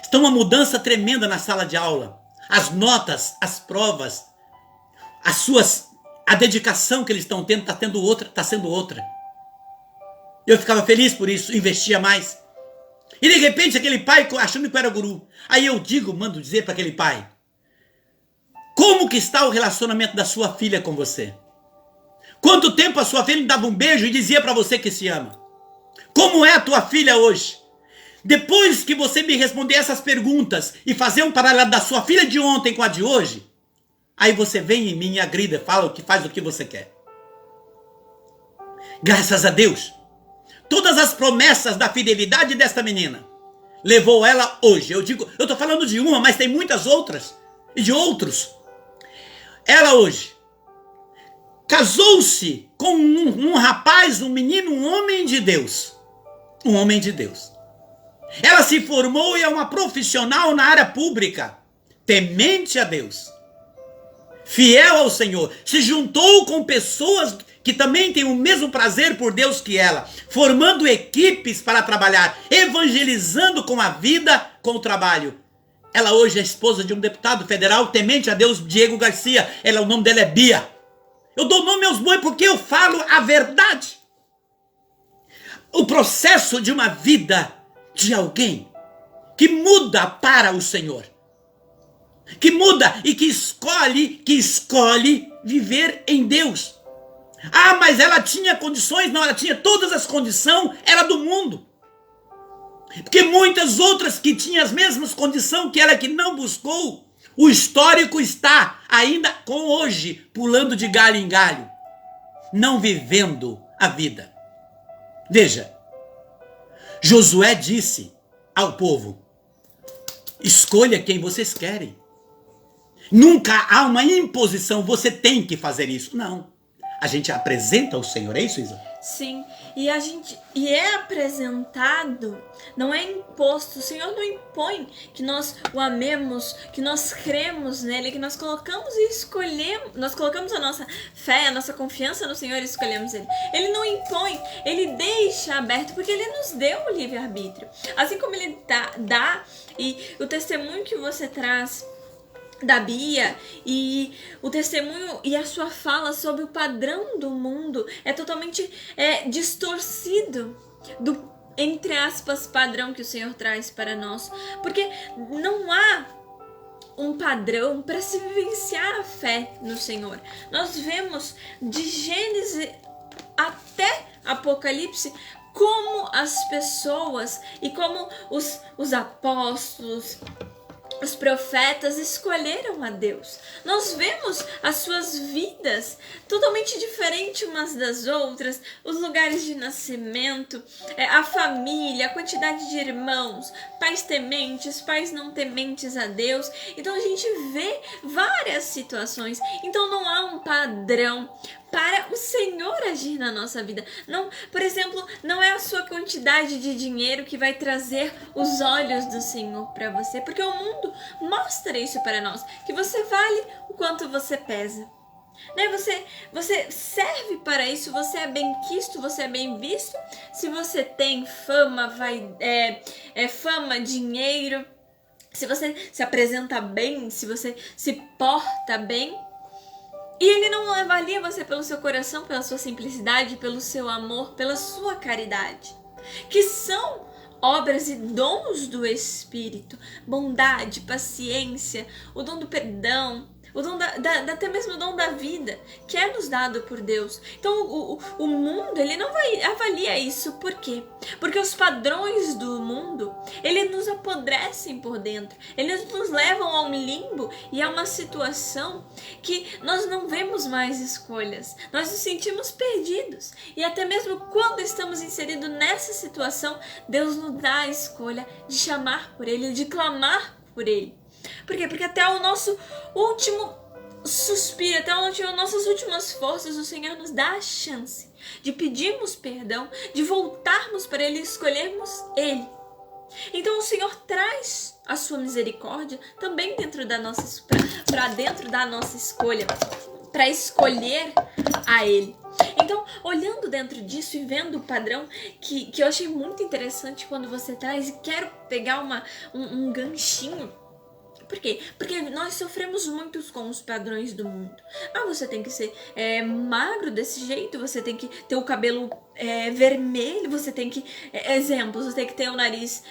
Está uma mudança tremenda na sala de aula. As notas, as provas, a dedicação que eles estão tendo está sendo outra. Eu ficava feliz por isso, investia mais. E de repente aquele pai achando que eu era guru. Aí eu mando dizer para aquele pai: como que está o relacionamento da sua filha com você? Quanto tempo a sua filha lhe dava um beijo e dizia para você que se ama? Como é a tua filha hoje? Depois que você me responder essas perguntas e fazer um paralelo da sua filha de ontem com a de hoje, aí você vem em mim e agrida, faz o que você quer. Graças a Deus, todas as promessas da fidelidade desta menina levou ela hoje. Eu estou falando de uma, mas tem muitas outras e de outros. Ela hoje casou-se com um rapaz, um menino, um homem de Deus. Um homem de Deus. Ela se formou e é uma profissional na área pública, temente a Deus, fiel ao Senhor. Se juntou com pessoas que também têm o mesmo prazer por Deus que ela, formando equipes para trabalhar, evangelizando com a vida, com o trabalho. Ela hoje é esposa de um deputado federal, temente a Deus, Diego Garcia. O nome dela é Bia. Eu dou nome aos bois porque eu falo a verdade. O processo de uma vida de alguém que muda para o Senhor, que muda e que escolhe viver em Deus. Ah, mas ela tinha condições? Não, ela tinha todas as condições, era do mundo. Porque muitas outras que tinham as mesmas condições que ela, que não buscou, o histórico está ainda com hoje, pulando de galho em galho, não vivendo a vida. Veja, Josué disse ao povo: escolha quem vocês querem. Nunca há uma imposição, você tem que fazer isso. Não. A gente apresenta ao Senhor, é isso, Isa? Sim, e é apresentado, não é imposto. O Senhor não impõe que nós o amemos, que nós cremos nele, que nós colocamos e escolhemos, nós colocamos a nossa fé, a nossa confiança no Senhor e escolhemos ele. Ele não impõe, ele deixa aberto, porque ele nos deu o livre-arbítrio. Assim como ele dá, e o testemunho que você traz da Bia e o testemunho e a sua fala sobre o padrão do mundo é totalmente distorcido do, entre aspas, padrão que o Senhor traz para nós, porque não há um padrão para se vivenciar a fé no Senhor. Nós vemos de Gênesis até Apocalipse como as pessoas e como os apóstolos, os profetas escolheram a Deus. Nós vemos as suas vidas totalmente diferentes umas das outras, os lugares de nascimento, a família, a quantidade de irmãos, pais tementes, pais não tementes a Deus. Então a gente vê várias situações. Então não há um padrão para o Senhor agir na nossa vida. Não, por exemplo, não é a sua quantidade de dinheiro que vai trazer os olhos do Senhor para você, porque o mundo mostra isso para nós, que você vale o quanto você pesa. Né? Você serve para isso, você é bem quisto, você é bem visto. Se você tem fama, fama, dinheiro, se você se apresenta bem, se você se porta bem. E ele não avalia você pelo seu coração, pela sua simplicidade, pelo seu amor, pela sua caridade, que são obras e dons do Espírito, bondade, paciência, o dom do perdão, o dom até mesmo o dom da vida, que é nos dado por Deus. Então o mundo, ele não avalia isso. Por quê? Porque os padrões do mundo, eles nos apodrecem por dentro, eles nos levam a um limbo e a uma situação que nós não vemos mais escolhas, nós nos sentimos perdidos. E até mesmo quando estamos inseridos nessa situação, Deus nos dá a escolha de chamar por Ele, de clamar por Ele. Por quê? Porque até o nosso último suspiro, até as nossas últimas forças, o Senhor nos dá a chance de pedirmos perdão, de voltarmos para Ele e escolhermos Ele. Então o Senhor traz a sua misericórdia também dentro da nossa, para dentro da nossa escolha, para escolher a Ele. Então, olhando dentro disso e vendo o padrão que eu achei muito interessante quando você traz, e quero pegar um ganchinho. Por quê? Porque nós sofremos muito com os padrões do mundo. Você tem que ser magro desse jeito, você tem que ter o cabelo vermelho, você tem que... exemplos, você tem que ter o nariz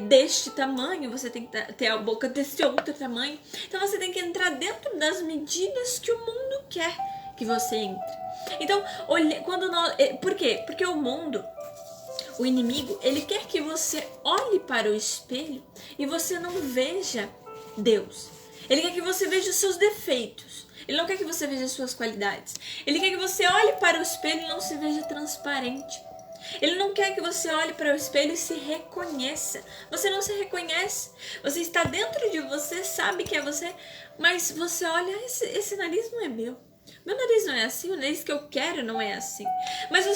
deste tamanho, você tem que ter a boca desse outro tamanho. Então você tem que entrar dentro das medidas que o mundo quer que você entre. Então, por quê? Porque o mundo... O inimigo, ele quer que você olhe para o espelho e você não veja Deus. Ele quer que você veja os seus defeitos. Ele não quer que você veja as suas qualidades. Ele quer que você olhe para o espelho e não se veja transparente. Ele não quer que você olhe para o espelho e se reconheça. Você não se reconhece. Você está dentro de você, sabe que é você, mas você olha, esse nariz não é meu. Meu nariz não é assim, o nariz que eu quero não é assim. Mas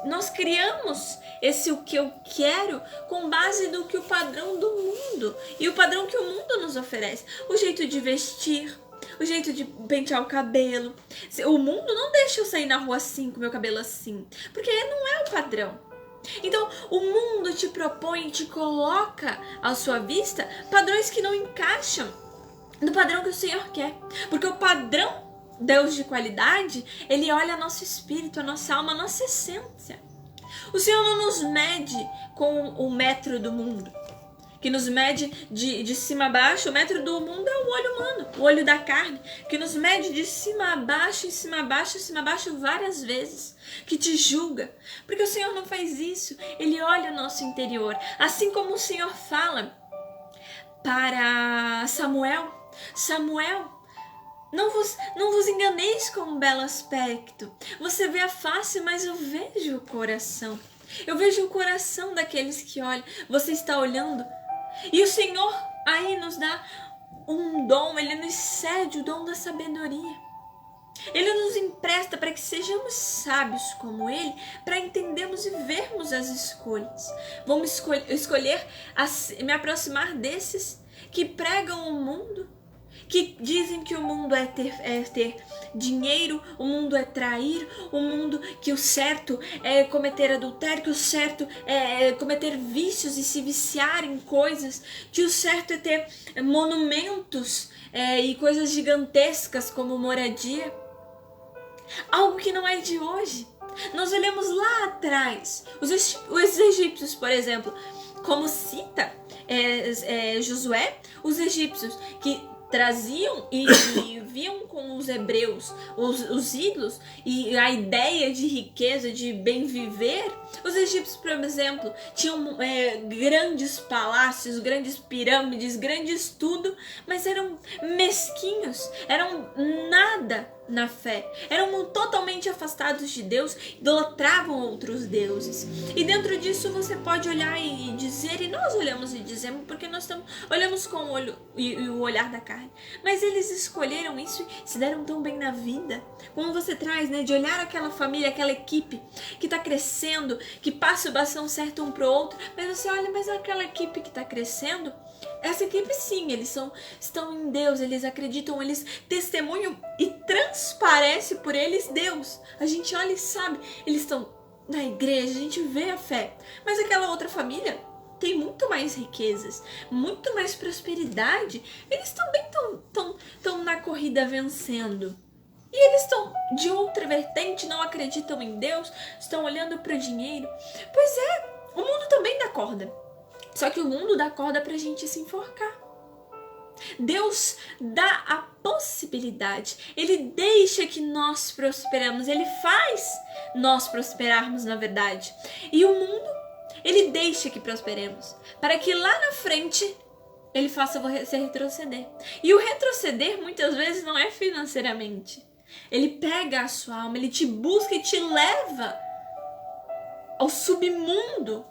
nós criamos esse o que eu quero com base no que o padrão do mundo e o padrão que o mundo nos oferece. O jeito de vestir, o jeito de pentear o cabelo. O mundo não deixa eu sair na rua assim, com meu cabelo assim, porque não é o padrão. Então, o mundo te propõe, te coloca à sua vista padrões que não encaixam no padrão que o Senhor quer. Porque o padrão Deus de qualidade, Ele olha nosso espírito, a nossa alma, a nossa essência. O Senhor não nos mede com o metro do mundo, que nos mede de cima a baixo. O metro do mundo é o olho humano, o olho da carne, que nos mede de cima a baixo, em cima a baixo, em cima a baixo várias vezes, que te julga. Porque o Senhor não faz isso, Ele olha o nosso interior. Assim como o Senhor fala para Samuel, não vos enganeis com um belo aspecto. Você vê a face, mas eu vejo o coração. Eu vejo o coração daqueles que olham. Você está olhando. E o Senhor aí nos dá um dom. Ele nos cede o dom da sabedoria. Ele nos empresta para que sejamos sábios como Ele, para entendermos e vermos as escolhas. Vamos escolher me aproximar desses que pregam o mundo, que dizem que o mundo é ter dinheiro, o mundo é trair, o mundo que o certo é cometer adultério, que o certo é cometer vícios e se viciar em coisas, que o certo é ter monumentos e coisas gigantescas como moradia. Algo que não é de hoje. Nós olhamos lá atrás, os egípcios, por exemplo, como cita Josué, os egípcios que traziam e viam com os hebreus os ídolos e a ideia de riqueza, de bem viver. Os egípcios, por exemplo, tinham grandes palácios, grandes pirâmides, grandes tudo, mas eram mesquinhos, eram nada na fé, eram totalmente afastados de Deus, idolatravam outros deuses. E dentro disso você pode olhar e dizer, e nós olhamos e dizemos porque nós olhamos com o olho e o olhar da carne, mas eles escolheram isso e se deram tão bem na vida. Como você traz, de olhar aquela família, aquela equipe que está crescendo, que passa o bastão certo um pro outro, mas você olha, mas aquela equipe que está crescendo, essa equipe sim, eles estão em Deus, eles acreditam, eles testemunham e transparece por eles Deus. A gente olha e sabe, eles estão na igreja, a gente vê a fé. Mas aquela outra família tem muito mais riquezas, muito mais prosperidade. Eles também estão na corrida vencendo. E eles estão de outra vertente, não acreditam em Deus, estão olhando para o dinheiro. Pois é, o mundo também dá corda. Só que o mundo dá corda pra gente se enforcar. Deus dá a possibilidade, Ele deixa que nós prosperamos, Ele faz nós prosperarmos na verdade. E o mundo, Ele deixa que prosperemos, para que lá na frente Ele faça você retroceder. E o retroceder muitas vezes não é financeiramente. Ele pega a sua alma, Ele te busca e te leva ao submundo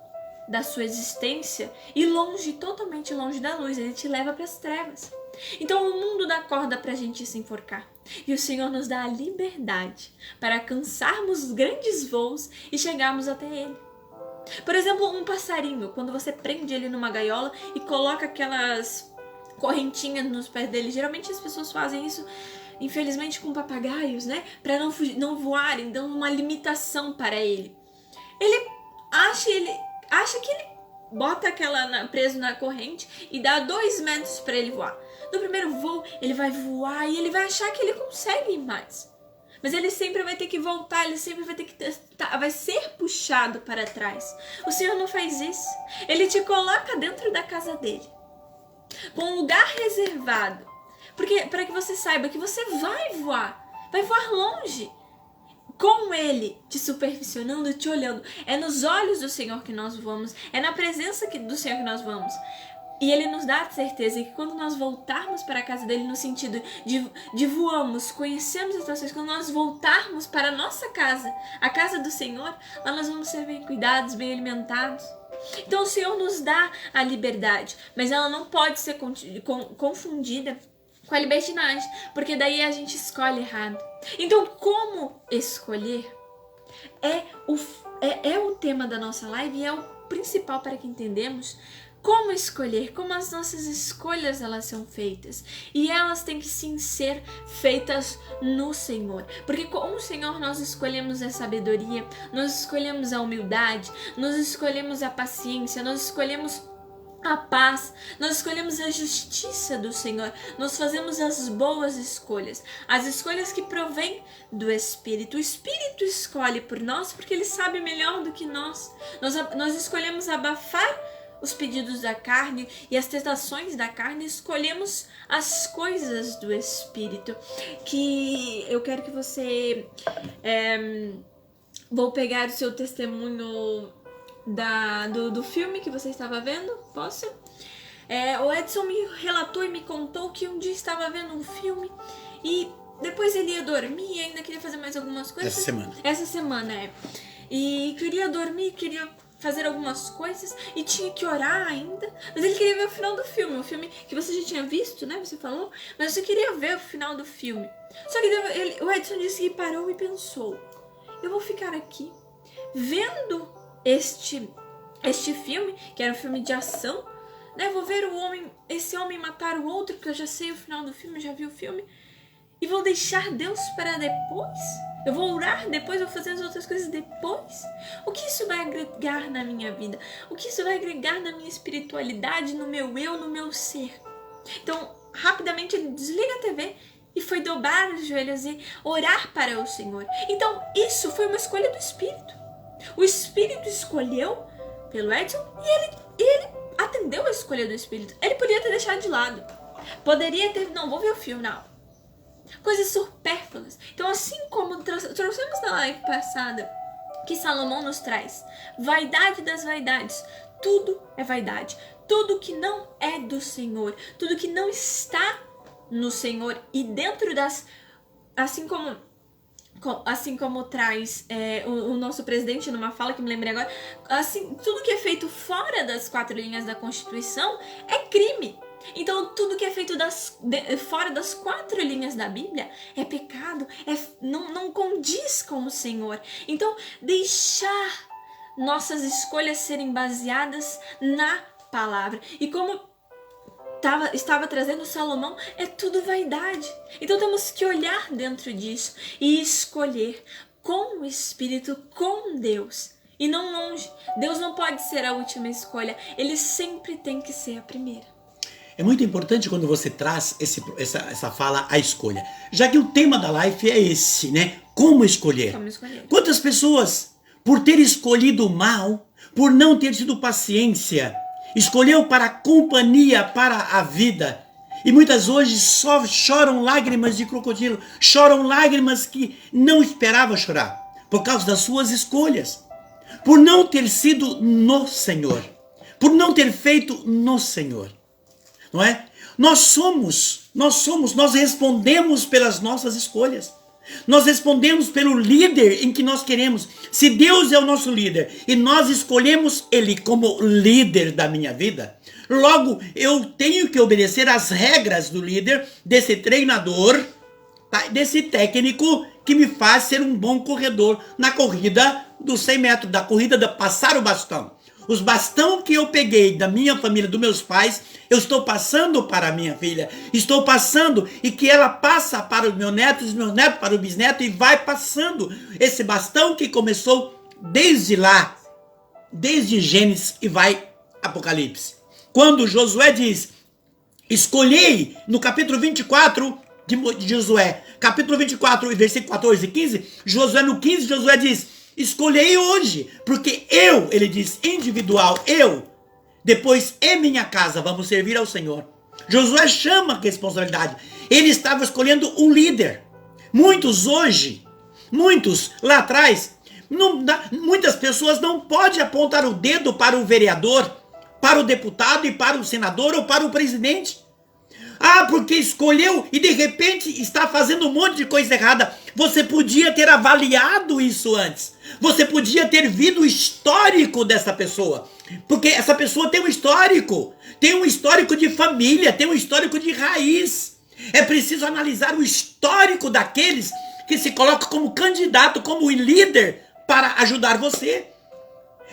da sua existência e longe, totalmente longe da luz. Ele te leva para as trevas. Então o mundo dá corda para a gente se enforcar. E o Senhor nos dá a liberdade para alcançarmos grandes voos e chegarmos até Ele. Por exemplo, um passarinho, quando você prende ele numa gaiola e coloca aquelas correntinhas nos pés dele, geralmente as pessoas fazem isso, infelizmente, com papagaios, né? Para não voarem, dando uma limitação para ele. Ele acha que ele bota aquela preso na corrente e dá 2 metros para ele voar. No primeiro voo, ele vai voar e ele vai achar que ele consegue ir mais. Mas ele sempre vai ter que voltar, ele sempre vai ter que testar, vai ser puxado para trás. O Senhor não faz isso. Ele te coloca dentro da casa dele, com um lugar reservado, para que você saiba que você vai voar longe. Com Ele te supervisionando, te olhando. É nos olhos do Senhor que nós voamos. É na presença do Senhor que nós vamos. E Ele nos dá a certeza que quando nós voltarmos para a casa dele, no sentido de voamos, conhecemos as situações, quando nós voltarmos para a nossa casa, a casa do Senhor, lá nós vamos ser bem cuidados, bem alimentados. Então o Senhor nos dá a liberdade, mas ela não pode ser confundida com a libertinagem, porque daí a gente escolhe errado. Então, como escolher é o tema da nossa live e é o principal para que entendamos como escolher, como as nossas escolhas elas são feitas. E elas têm que sim ser feitas no Senhor. Porque com o Senhor nós escolhemos a sabedoria, nós escolhemos a humildade, nós escolhemos a paciência, nós escolhemos a paz, nós escolhemos a justiça do Senhor, nós fazemos as boas escolhas, as escolhas que provêm do Espírito. O Espírito escolhe por nós porque Ele sabe melhor do que nós. Nós escolhemos abafar os pedidos da carne e as tentações da carne, escolhemos as coisas do Espírito. Que eu quero que você vou pegar o seu testemunho do filme que você estava vendo. Posso? O Edson me relatou e me contou que um dia estava vendo um filme e depois ele ia dormir e ainda queria fazer mais algumas coisas. Essa semana, E queria dormir, queria fazer algumas coisas e tinha que orar ainda, mas ele queria ver o final do filme, o filme que você já tinha visto, né? Você falou, mas você queria ver o final do filme. Só que o Edson disse que parou e pensou: eu vou ficar aqui vendo este filme, que era um filme de ação, né? Vou ver esse homem matar o outro, porque eu já sei o final do filme, já vi o filme, e vou deixar Deus para depois? Eu vou orar depois, vou fazer as outras coisas depois? O que isso vai agregar na minha vida? O que isso vai agregar na minha espiritualidade, no meu eu, no meu ser? Então, rapidamente ele desliga a TV e foi dobrar os joelhos e orar para o Senhor. Então, isso foi uma escolha do Espírito. O Espírito escolheu pelo Edson e ele atendeu a escolha do Espírito. Ele podia ter deixado de lado. Poderia ter, não, vou ver o filme, não. Coisas supérfluas. Então, assim como trouxemos na live passada, que Salomão nos traz, vaidade das vaidades, tudo é vaidade. Tudo que não é do Senhor, tudo que não está no Senhor e dentro das... Assim como traz o nosso presidente numa fala que me lembrei agora, assim, tudo que é feito fora das 4 linhas da Constituição é crime. Então, tudo que é feito fora das 4 linhas da Bíblia é pecado, não condiz com o Senhor. Então, deixar nossas escolhas serem baseadas na palavra. E como estava trazendo Salomão, é tudo vaidade. Então, temos que olhar dentro disso e escolher com o Espírito, com Deus. E não longe. Deus não pode ser a última escolha. Ele sempre tem que ser a primeira. É muito importante quando você traz essa fala, a escolha. Já que o tema da live é esse, né? Como escolher? Como escolher? Quantas pessoas, por ter escolhido mal, por não ter tido paciência escolheu para a companhia, para a vida. E muitas hoje só choram lágrimas de crocodilo, choram lágrimas que não esperava chorar, por causa das suas escolhas, por não ter sido no Senhor, por não ter feito no Senhor, não é? Nós respondemos pelas nossas escolhas. Nós respondemos pelo líder em que nós queremos. Se Deus é o nosso líder e nós escolhemos Ele como líder da minha vida, logo eu tenho que obedecer às regras do líder, desse treinador, tá? Desse técnico que me faz ser um bom corredor na corrida dos 100 metros, da corrida de passar o bastão. Os bastão que eu peguei da minha família, dos meus pais, eu estou passando para a minha filha. Estou passando e que ela passa para os meus netos para o bisneto e vai passando. Esse bastão que começou desde lá, desde Gênesis e vai Apocalipse. Quando Josué diz, escolhei, no capítulo 24 de Josué, capítulo 24, versículo 14 e 15, Josué no 15, Josué diz, escolhei hoje, porque ele diz, individual, depois em minha casa vamos servir ao Senhor. Josué chama a responsabilidade. Ele estava escolhendo um líder. Muitos hoje, muitos lá atrás, muitas pessoas não podem apontar o dedo para o vereador, para o deputado e para o senador ou para o presidente. Ah, porque escolheu e de repente está fazendo um monte de coisa errada. Você podia ter avaliado isso antes. Você podia ter visto o histórico dessa pessoa. Porque essa pessoa tem um histórico de família, tem um histórico de raiz. É preciso analisar o histórico daqueles que se colocam como candidato, como líder para ajudar você.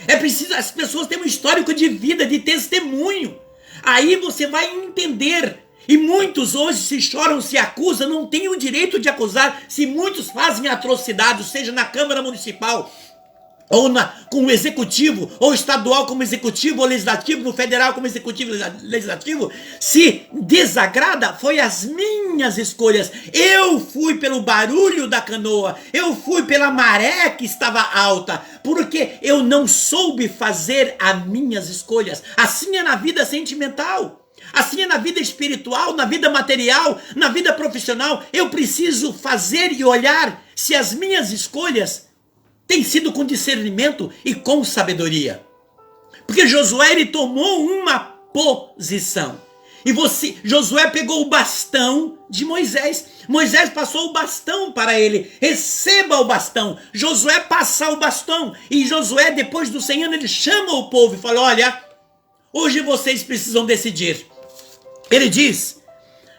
É preciso, as pessoas têm um histórico de vida, de testemunho. Aí você vai entender. E muitos hoje se choram, se acusam, não têm o direito de acusar. Se muitos fazem atrocidades, seja na Câmara Municipal, ou com o Executivo, ou estadual como Executivo, ou Legislativo, no Federal como Executivo Legislativo, se desagrada, foi as minhas escolhas. Eu fui pelo barulho da canoa, eu fui pela maré que estava alta, porque eu não soube fazer as minhas escolhas. Assim é na vida sentimental. Assim é na vida espiritual, na vida material, na vida profissional. Eu preciso fazer e olhar se as minhas escolhas têm sido com discernimento e com sabedoria. Porque Josué, ele tomou uma posição. E Josué pegou o bastão de Moisés. Moisés passou o bastão para ele. Receba o bastão. Josué passa o bastão. E Josué, depois dos 100 anos, ele chama o povo e fala, olha, hoje vocês precisam decidir. Ele diz,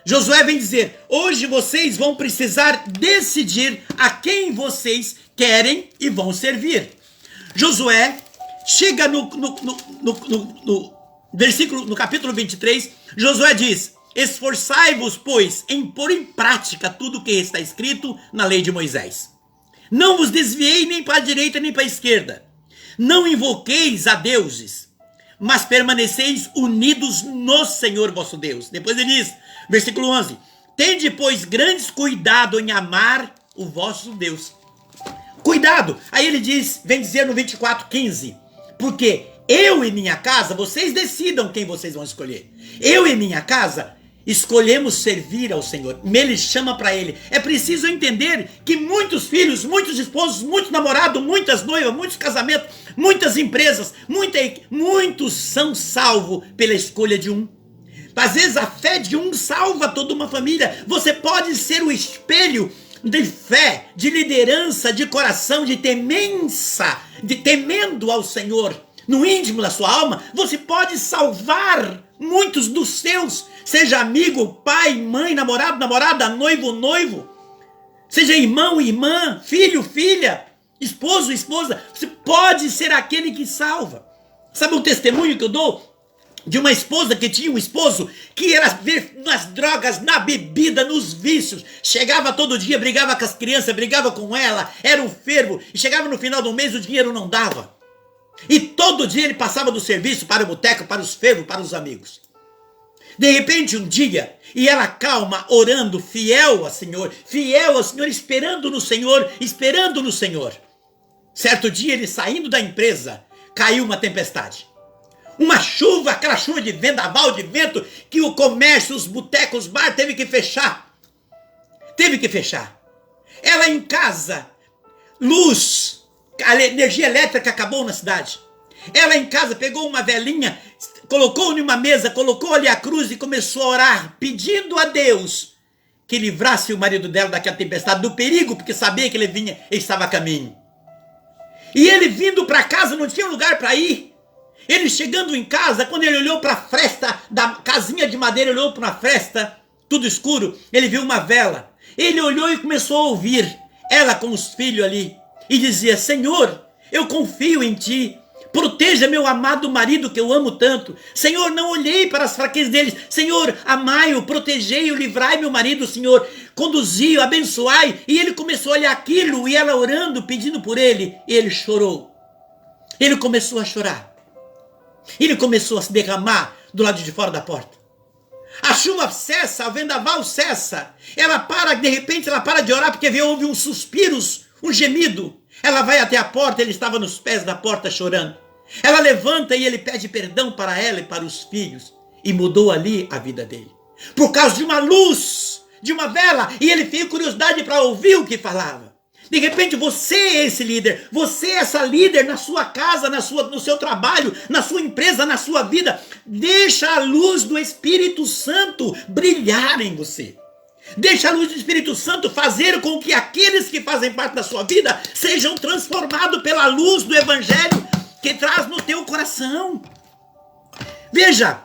Josué vem dizer, hoje vocês vão precisar decidir a quem vocês querem e vão servir. Josué chega no versículo, no capítulo 23, Josué diz, esforçai-vos, pois, em pôr em prática tudo o que está escrito na lei de Moisés. Não vos desviei nem para a direita nem para a esquerda. Não invoqueis a deuses, mas permaneceis unidos no Senhor vosso Deus. Depois ele diz, versículo 11, tende, pois, grandes cuidado em amar o vosso Deus. Cuidado. Aí ele diz, vem dizer no 24:15, porque eu e minha casa, vocês decidam quem vocês vão escolher. Eu e minha casa escolhemos servir ao Senhor. Ele chama para ele. É preciso entender que muitos filhos, muitos esposos, muitos namorados, muitas noivas, muitos casamentos, muitas empresas, muitos são salvos pela escolha de um. Às vezes a fé de um salva toda uma família. Você pode ser o espelho de fé, de liderança, de coração, de temência, de temendo ao Senhor. No íntimo da sua alma, você pode salvar muitos dos seus, seja amigo, pai, mãe, namorado, namorada, noivo, noivo, seja irmão, irmã, filho, filha, esposo, esposa. Você pode ser aquele que salva. Sabe o testemunho que eu dou? De uma esposa que tinha um esposo que era nas drogas, na bebida, nos vícios. Chegava todo dia, brigava com as crianças, brigava com ela, era um fervo. E chegava no final do mês, o dinheiro não dava. E todo dia ele passava do serviço para o boteco, para os fervos, para os amigos. De repente, um dia, e ela calma, orando, fiel ao Senhor, esperando no Senhor, esperando no Senhor. Certo dia, ele saindo da empresa, caiu uma tempestade. Uma chuva, aquela aquela chuva de vendaval, de vento, que o comércio, os botecos, os bar teve que fechar. Teve que fechar. Ela em casa, luz, a energia elétrica acabou na cidade. Ela em casa pegou uma velinha, colocou numa mesa, colocou ali a cruz e começou a orar, pedindo a Deus que livrasse o marido dela daquela tempestade, do perigo, porque sabia que ele estava a caminho. E ele vindo para casa, não tinha lugar para ir. Ele chegando em casa, quando ele olhou para a fresta da casinha de madeira, olhou para uma fresta, tudo escuro, ele viu uma vela. Ele olhou e começou a ouvir ela com os filhos ali. E dizia: Senhor, eu confio em ti. Proteja meu amado marido que eu amo tanto. Senhor, não olhei para as fraquezas deles. Senhor, amai-o, protegei-o, livrai meu marido, Senhor. Conduzi-o, abençoai. E ele começou a olhar aquilo e ela orando, pedindo por ele. E ele chorou. Ele começou a chorar. Ele começou a se derramar do lado de fora da porta. A chuva cessa, o vendaval cessa. Ela para, de repente ela para de orar porque ouve uns suspiros, um gemido. Ela vai até a porta, ele estava nos pés da porta chorando. Ela levanta e ele pede perdão para ela e para os filhos. E mudou ali a vida dele. Por causa de uma luz, de uma vela. E ele tinha curiosidade para ouvir o que falava. De repente você é esse líder. Você é essa líder na sua casa, no seu trabalho, na sua empresa, na sua vida. Deixa a luz do Espírito Santo brilhar em você. Deixa a luz do Espírito Santo fazer com que aqueles que fazem parte da sua vida sejam transformados pela luz do Evangelho que traz no teu coração. Veja,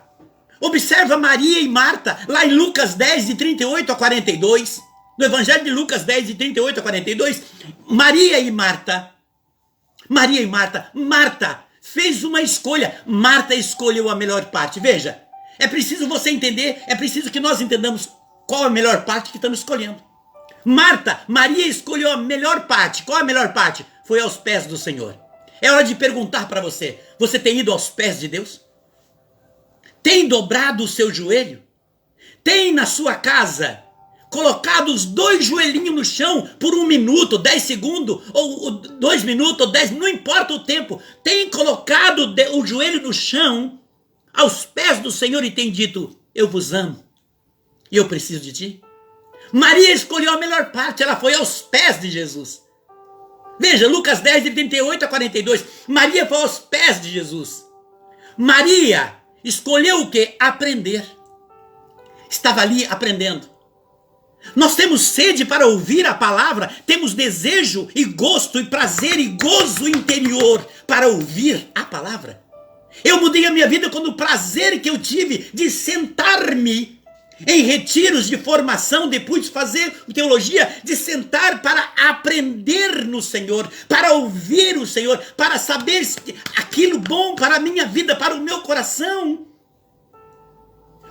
observa Maria e Marta, lá em Lucas 10, de 38 a 42. No Evangelho de Lucas 10, de 38 a 42, Maria e Marta. Marta fez uma escolha. Marta escolheu a melhor parte. Veja, é preciso você entender, é preciso que nós entendamos qual a melhor parte que estamos escolhendo. Maria escolheu a melhor parte. Qual a melhor parte? Foi aos pés do Senhor. É hora de perguntar para você: você tem ido aos pés de Deus? Tem dobrado o seu joelho? Tem na sua casa colocado os 2 joelhinhos no chão por 1 minuto, 10 segundos, ou 2 minutos, ou 10, não importa o tempo. Tem colocado o joelho no chão, aos pés do Senhor, e tem dito: eu vos amo. E eu preciso de ti. Maria escolheu a melhor parte. Ela foi aos pés de Jesus. Veja, Lucas 10, de 38 a 42. Maria foi aos pés de Jesus. Maria escolheu o quê? Aprender. Estava ali aprendendo. Nós temos sede para ouvir a palavra. Temos desejo e gosto e prazer e gozo interior para ouvir a palavra. Eu mudei a minha vida quando o prazer que eu tive de sentar-me em retiros de formação, depois de fazer teologia, de sentar para aprender no Senhor, para ouvir o Senhor, para saber aquilo bom para a minha vida, para o meu coração.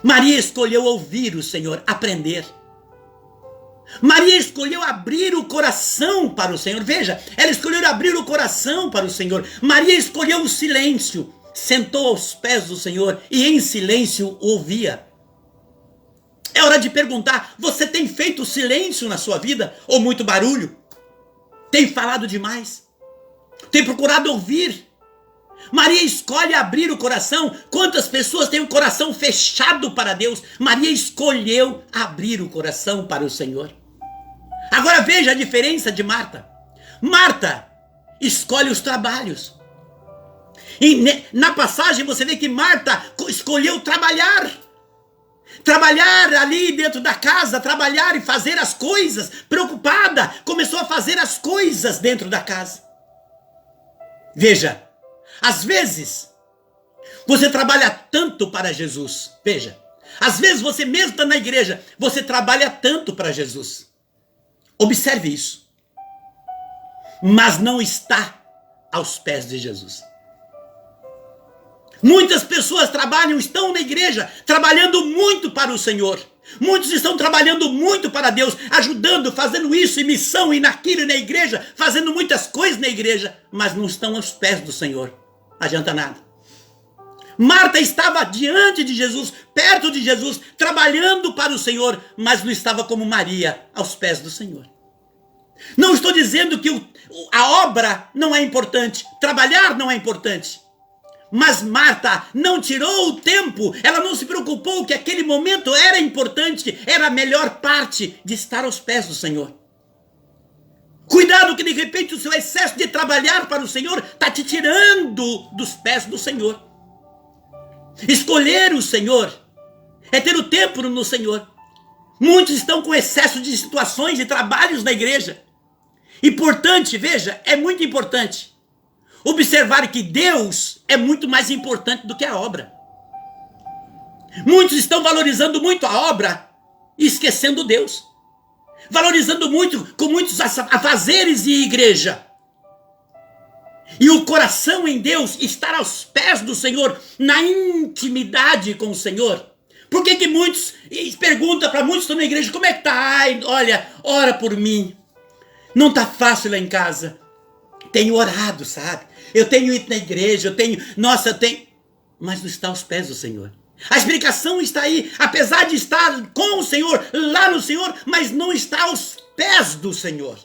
Maria escolheu ouvir o Senhor, aprender. Maria escolheu abrir o coração para o Senhor. Veja, ela escolheu abrir o coração para o Senhor. Maria escolheu o silêncio, sentou aos pés do Senhor e em silêncio ouvia. É hora de perguntar: você tem feito silêncio na sua vida ou muito barulho? Tem falado demais? Tem procurado ouvir? Maria escolhe abrir o coração. Quantas pessoas têm o coração fechado para Deus? Maria escolheu abrir o coração para o Senhor. Agora veja a diferença de Marta. Marta escolhe os trabalhos. E na passagem você vê que Marta escolheu trabalhar. Trabalhar ali dentro da casa, trabalhar e fazer as coisas, preocupada, começou a fazer as coisas dentro da casa. Veja, às vezes, você trabalha tanto para Jesus. Veja, às vezes você mesmo está na igreja, você trabalha tanto para Jesus. Observe isso. Mas não está aos pés de Jesus. Muitas pessoas estão na igreja, trabalhando muito para o Senhor. Muitos estão trabalhando muito para Deus, ajudando, fazendo isso, e missão, e naquilo, e na igreja, fazendo muitas coisas na igreja, mas não estão aos pés do Senhor. Não adianta nada. Marta estava diante de Jesus, perto de Jesus, trabalhando para o Senhor, mas não estava como Maria, aos pés do Senhor. Não estou dizendo que a obra não é importante, trabalhar não é importante. Mas Marta não tirou o tempo, ela não se preocupou que aquele momento era importante, era a melhor parte de estar aos pés do Senhor. Cuidado que de repente o seu excesso de trabalhar para o Senhor está te tirando dos pés do Senhor. Escolher o Senhor é ter o tempo no Senhor. Muitos estão com excesso de situações e trabalhos na igreja. Importante, veja, é muito importante observar que Deus é muito mais importante do que a obra. Muitos estão valorizando muito a obra e esquecendo Deus. Valorizando muito, com muitos afazeres de igreja. E o coração em Deus, estar aos pés do Senhor, na intimidade com o Senhor. Por que muitos perguntam para muitos que estão na igreja, como é que tá? Ai, olha, ora por mim. Não tá fácil lá em casa. Tenho orado, sabe? Eu tenho ido na igreja, eu tenho... Mas não está aos pés do Senhor. A explicação está aí, apesar de estar com o Senhor, lá no Senhor, mas não está aos pés do Senhor.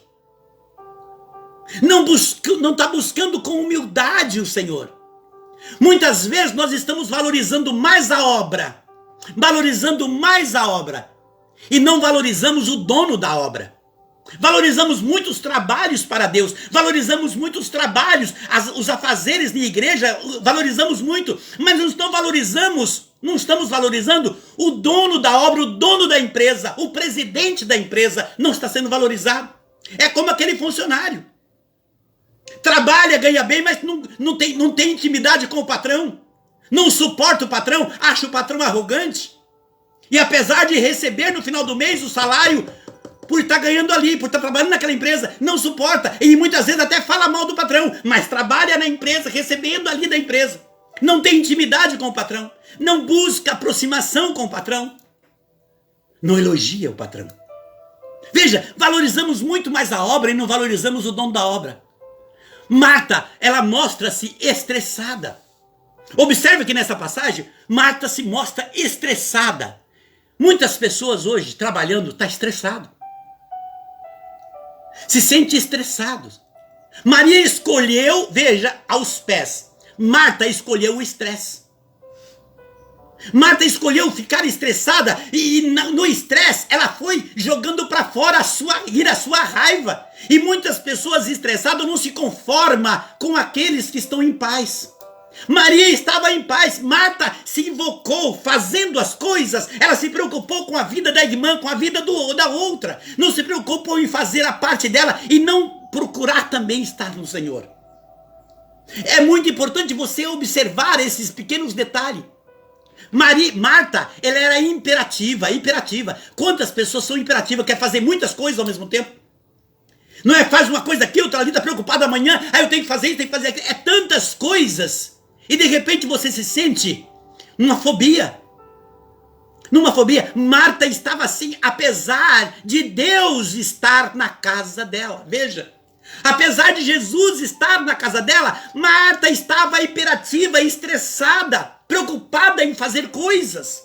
Não está buscando com humildade o Senhor. Muitas vezes nós estamos valorizando mais a obra, e não valorizamos o dono da obra. Valorizamos muitos trabalhos para Deus, valorizamos muitos trabalhos, os afazeres de igreja, valorizamos muito, mas não estamos valorizando o dono da obra, o dono da empresa, o presidente da empresa não está sendo valorizado. É como aquele funcionário. Trabalha, ganha bem, mas não tem intimidade com o patrão. Não suporta o patrão, acha o patrão arrogante. E apesar de receber no final do mês o salário, por estar ganhando ali, por estar trabalhando naquela empresa, não suporta. E muitas vezes até fala mal do patrão, mas trabalha na empresa, recebendo ali da empresa. Não tem intimidade com o patrão. Não busca aproximação com o patrão. Não elogia o patrão. Veja, valorizamos muito mais a obra e não valorizamos o dono da obra. Marta, ela mostra-se estressada. Observe que nessa passagem, Marta se mostra estressada. Muitas pessoas hoje trabalhando estão estressadas. Se sente estressados. Maria escolheu, veja, aos pés. Marta escolheu o estresse. Marta escolheu ficar estressada e no estresse ela foi jogando para fora a sua ira, a sua raiva. E muitas pessoas estressadas não se conformam com aqueles que estão em paz. Maria estava em paz, Marta se invocou fazendo as coisas, ela se preocupou com a vida da irmã, com a vida da outra, não se preocupou em fazer a parte dela e não procurar também estar no Senhor. É muito importante você observar esses pequenos detalhes. Marta, ela era imperativa. Quantas pessoas são imperativas, quer fazer muitas coisas ao mesmo tempo? Não é faz uma coisa aqui, outra ali, está preocupado amanhã, aí eu tenho que fazer isso, tenho que fazer aquilo. É tantas coisas. E de repente você se sente numa fobia. Marta estava assim, apesar de Deus estar na casa dela. Veja, apesar de Jesus estar na casa dela, Marta estava hiperativa, estressada, preocupada em fazer coisas.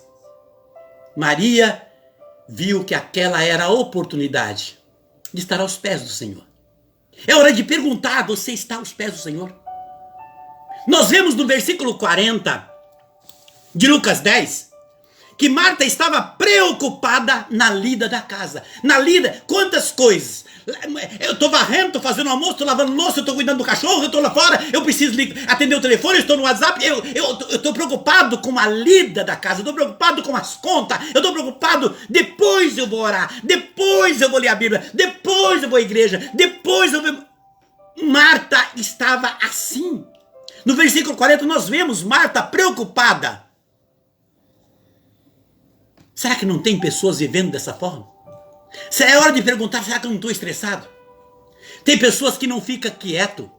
Maria viu que aquela era a oportunidade de estar aos pés do Senhor. É hora de perguntar, você está aos pés do Senhor? Nós vemos no versículo 40 de Lucas 10, que Marta estava preocupada na lida da casa. Na lida, quantas coisas. Eu estou varrendo, estou fazendo almoço, estou lavando louça, eu estou cuidando do cachorro, eu estou lá fora, eu preciso atender o telefone, eu estou no WhatsApp, eu estou preocupado com a lida da casa, eu estou preocupado com as contas, eu estou preocupado, depois eu vou orar, depois eu vou ler a Bíblia, depois eu vou à igreja, depois eu vou... Marta estava assim. No versículo 40 nós vemos Marta preocupada. Será que não tem pessoas vivendo dessa forma? É hora de perguntar, será que eu não estou estressado? Tem pessoas que não ficam quieto.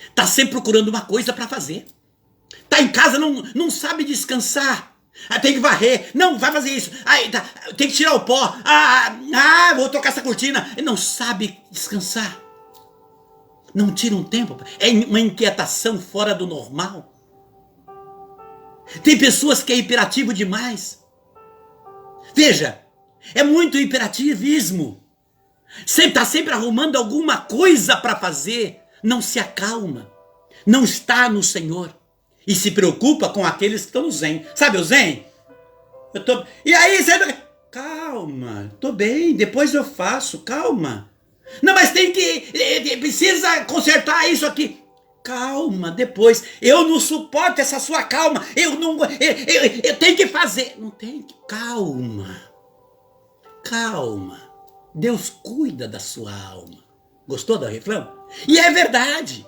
Está sempre procurando uma coisa para fazer. Está em casa, não sabe descansar. Tem que varrer. Não, vai fazer isso. Tem que tirar o pó. Vou trocar essa cortina. Não sabe descansar. Não tira um tempo. É uma inquietação fora do normal. Tem pessoas que é hiperativo demais. Veja, é muito hiperativismo. Está sempre arrumando alguma coisa para fazer. Não se acalma. não está no Senhor e se preocupa com aqueles que estão no zen. Sabe o zen? E aí você... Calma, tô bem, depois eu faço, calma. Não, mas precisa consertar isso aqui. Calma, depois. Eu não suporto essa sua calma. Eu tenho que fazer. Não tem que. Calma. Calma. Deus cuida da sua alma. Gostou da refrão? E é verdade.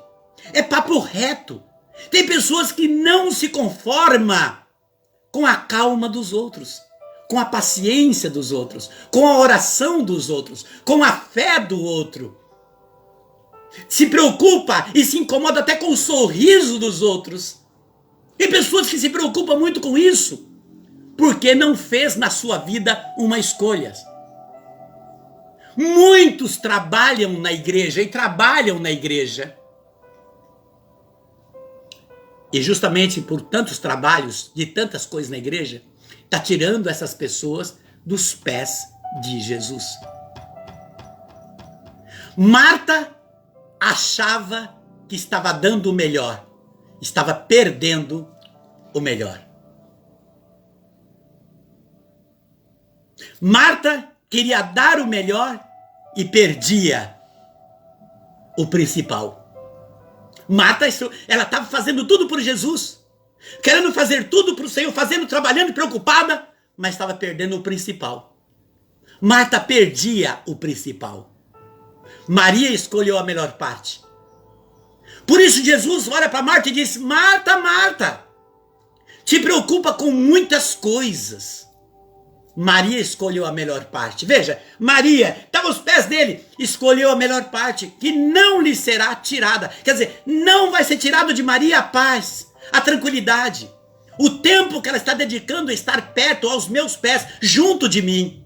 É papo reto. Tem pessoas que não se conformam com a calma dos outros, com a paciência dos outros, com a oração dos outros, com a fé do outro. Se preocupa e se incomoda até com o sorriso dos outros. Tem pessoas que se preocupam muito com isso, porque não fez na sua vida uma escolha. Muitos trabalham na igreja e justamente por tantos trabalhos, de tantas coisas na igreja, está tirando essas pessoas dos pés de Jesus. Marta achava que estava dando o melhor, estava perdendo o melhor. Marta queria dar o melhor e perdia o principal. Marta, ela estava fazendo tudo por Jesus, querendo fazer tudo para o Senhor, trabalhando, preocupada, mas estava perdendo o principal. Marta perdia o principal. Maria escolheu a melhor parte. Por isso Jesus olha para Marta e diz: Marta, Marta, te preocupa com muitas coisas. Maria escolheu a melhor parte. Veja, Maria estava aos pés dele, escolheu a melhor parte, que não lhe será tirada. Quer dizer, não vai ser tirado de Maria a paz, a tranquilidade, o tempo que ela está dedicando a estar perto, aos meus pés, junto de mim.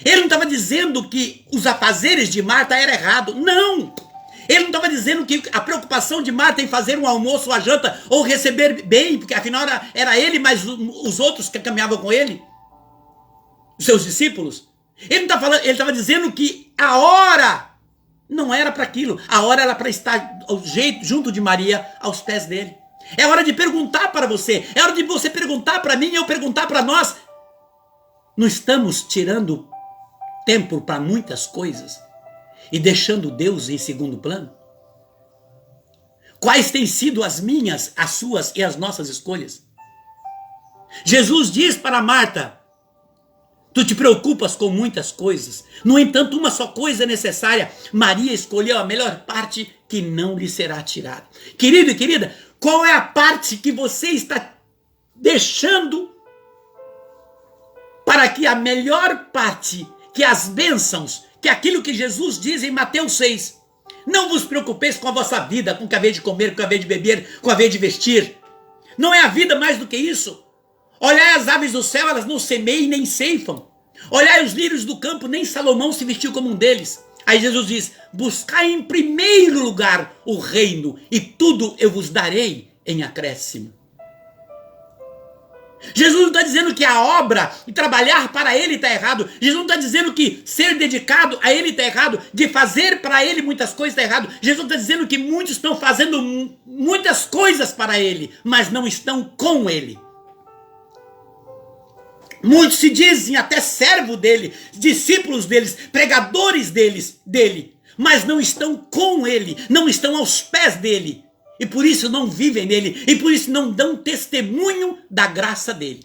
Ele não estava dizendo que os afazeres de Marta eram errados. Não! Ele não estava dizendo que a preocupação de Marta em fazer um almoço, uma janta, ou receber bem, porque afinal era ele, mas os outros que caminhavam com ele, os seus discípulos. Ele estava dizendo que a hora não era para aquilo. A hora era para estar junto de Maria, aos pés dele. É hora de perguntar para você. É hora de você perguntar para mim e eu perguntar para nós. Não estamos tirando tempo para muitas coisas e deixando Deus em segundo plano? Quais têm sido as minhas, as suas e as nossas escolhas? Jesus diz para Marta: tu te preocupas com muitas coisas, no entanto uma só coisa é necessária. Maria escolheu a melhor parte, que não lhe será tirada. Querido e querida, qual é a parte que você está deixando para que a melhor parte, que as bênçãos, que aquilo que Jesus diz em Mateus 6, não vos preocupeis com a vossa vida, com o que haver de comer, com o que haver de beber, com o que haver de vestir. Não é a vida mais do que isso? Olhai as aves do céu, elas não semeiam nem ceifam. Olhai os lírios do campo, nem Salomão se vestiu como um deles. Aí Jesus diz: buscai em primeiro lugar o reino, e tudo eu vos darei em acréscimo. Jesus não está dizendo que a obra e trabalhar para ele está errado. Jesus não está dizendo que ser dedicado a ele está errado, de fazer para ele muitas coisas está errado. Jesus está dizendo que muitos estão fazendo muitas coisas para ele, mas não estão com ele. Muitos se dizem até servo dele, discípulos deles, pregadores dele, mas não estão com ele, não estão aos pés dele. E por isso não vivem nele, e por isso não dão testemunho da graça dele.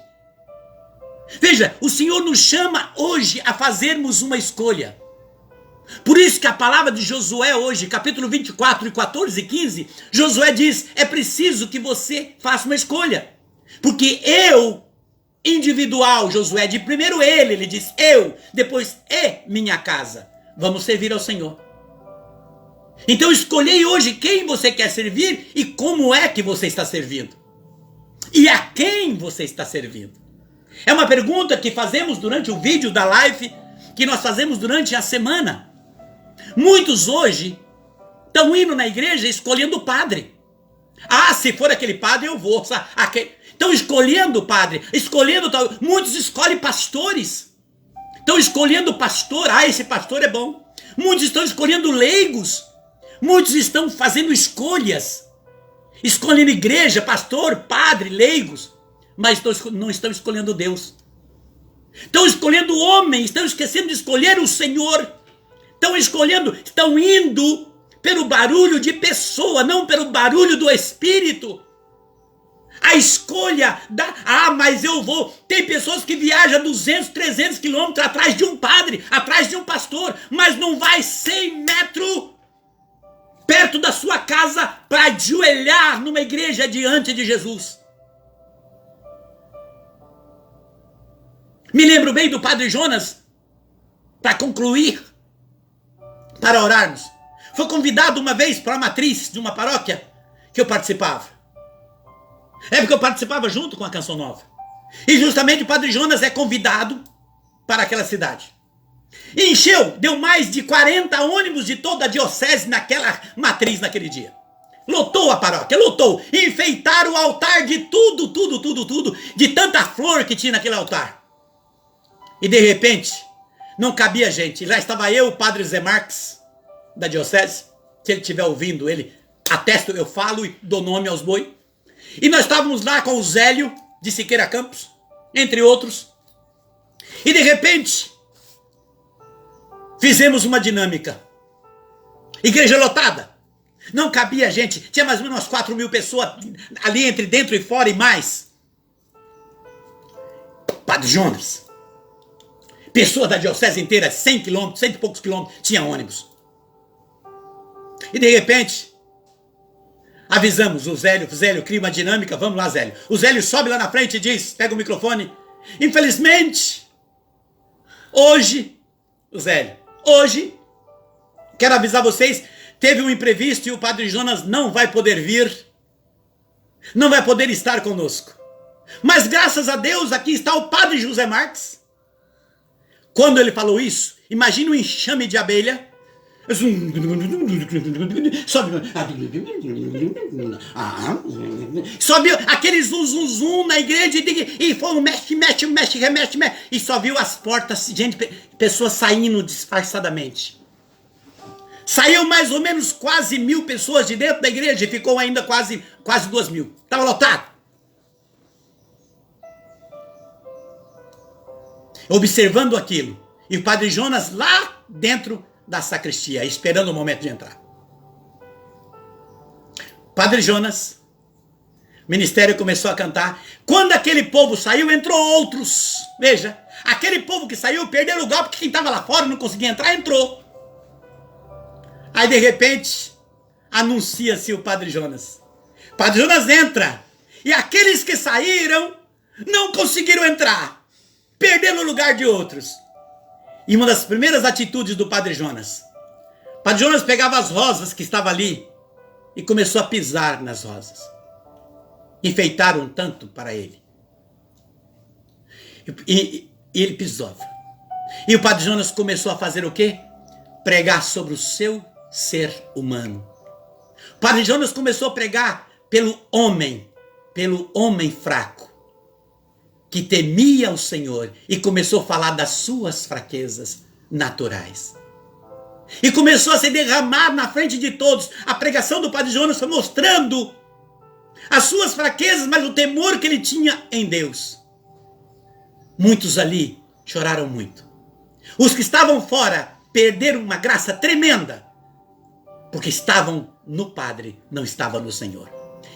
Veja, o Senhor nos chama hoje a fazermos uma escolha. Por isso que a palavra de Josué hoje, capítulo 24, 14 e 15, Josué diz: é preciso que você faça uma escolha. Porque individual, Josué, de primeiro ele diz eu, depois minha casa, vamos servir ao Senhor. Então escolhei hoje quem você quer servir e como é que você está servindo. E a quem você está servindo. É uma pergunta que fazemos durante o vídeo da live, que nós fazemos durante a semana. Muitos hoje estão indo na igreja escolhendo o padre. Ah, se for aquele padre eu vou. Estão escolhendo o padre, muitos escolhem pastores. Estão escolhendo pastor, esse pastor é bom. Muitos estão escolhendo leigos. Muitos estão fazendo escolhas. Escolhendo igreja, pastor, padre, leigos. Mas não estão escolhendo Deus. Estão escolhendo o homem. Estão esquecendo de escolher o Senhor. Estão indo pelo barulho de pessoa, não pelo barulho do Espírito. A escolha mas eu vou. Tem pessoas que viajam 200, 300 quilômetros atrás de um padre, atrás de um pastor, mas não vai 100 metros perto da sua casa para ajoelhar numa igreja diante de Jesus. Me lembro bem do Padre Jonas, para concluir, para orarmos. Foi convidado uma vez para a matriz de uma paróquia que eu participava. É porque eu participava junto com a Canção Nova. E justamente o Padre Jonas é convidado para aquela cidade. E encheu, deu mais de 40 ônibus de toda a diocese naquela matriz naquele dia. Lotou a paróquia, lotou. Enfeitaram o altar de tudo, de tanta flor que tinha naquele altar. E de repente, não cabia gente. Já estava eu, o Padre Zé Marques, da diocese. Se ele estiver ouvindo, ele atesto, eu falo e dou nome aos boi. E nós estávamos lá com o Zélio de Siqueira Campos, entre outros. E de repente, fizemos uma dinâmica. Igreja lotada. Não cabia gente. Tinha mais ou menos umas 4.000 pessoas ali entre dentro e fora e mais. Padre Jonas. Pessoa da diocese inteira, 100 quilômetros, 100 e poucos quilômetros, tinha ônibus. E de repente, avisamos o Zélio. Zélio, cria uma dinâmica, vamos lá, Zélio. O Zélio sobe lá na frente e diz, pega o microfone. Infelizmente, hoje, quero avisar vocês, teve um imprevisto e o Padre Jonas não vai poder vir, não vai poder estar conosco. Mas graças a Deus, aqui está o Padre José Marques. Quando ele falou isso, imagine um enxame de abelha. Sobe aquele zum na igreja e foi um mexe, remete. E só viu as portas, gente, pessoas saindo disfarçadamente. Saiu mais ou menos quase 1.000 pessoas de dentro da igreja e ficou ainda quase 2.000. Estava lotado. Observando aquilo. E o Padre Jonas lá dentro da sacristia, esperando o momento de entrar. Padre Jonas, o ministério começou a cantar. Quando aquele povo saiu, entrou outros. Veja, aquele povo que saiu perdeu o lugar porque quem estava lá fora não conseguia entrar, entrou. Aí de repente, anuncia-se o Padre Jonas. Padre Jonas entra. E aqueles que saíram não conseguiram entrar. Perderam o lugar de outros. E uma das primeiras atitudes do Padre Jonas. Padre Jonas pegava as rosas que estavam ali e começou a pisar nas rosas. Enfeitaram tanto para ele. E ele pisava. E o Padre Jonas começou a fazer o quê? Pregar sobre o seu ser humano. O Padre Jonas começou a pregar pelo homem fraco, que temia o Senhor e começou a falar das suas fraquezas naturais. E começou a se derramar na frente de todos. A pregação do Padre Jonas foi mostrando as suas fraquezas, mas o temor que ele tinha em Deus. Muitos ali choraram muito. Os que estavam fora perderam uma graça tremenda, porque estavam no Padre, não estavam no Senhor.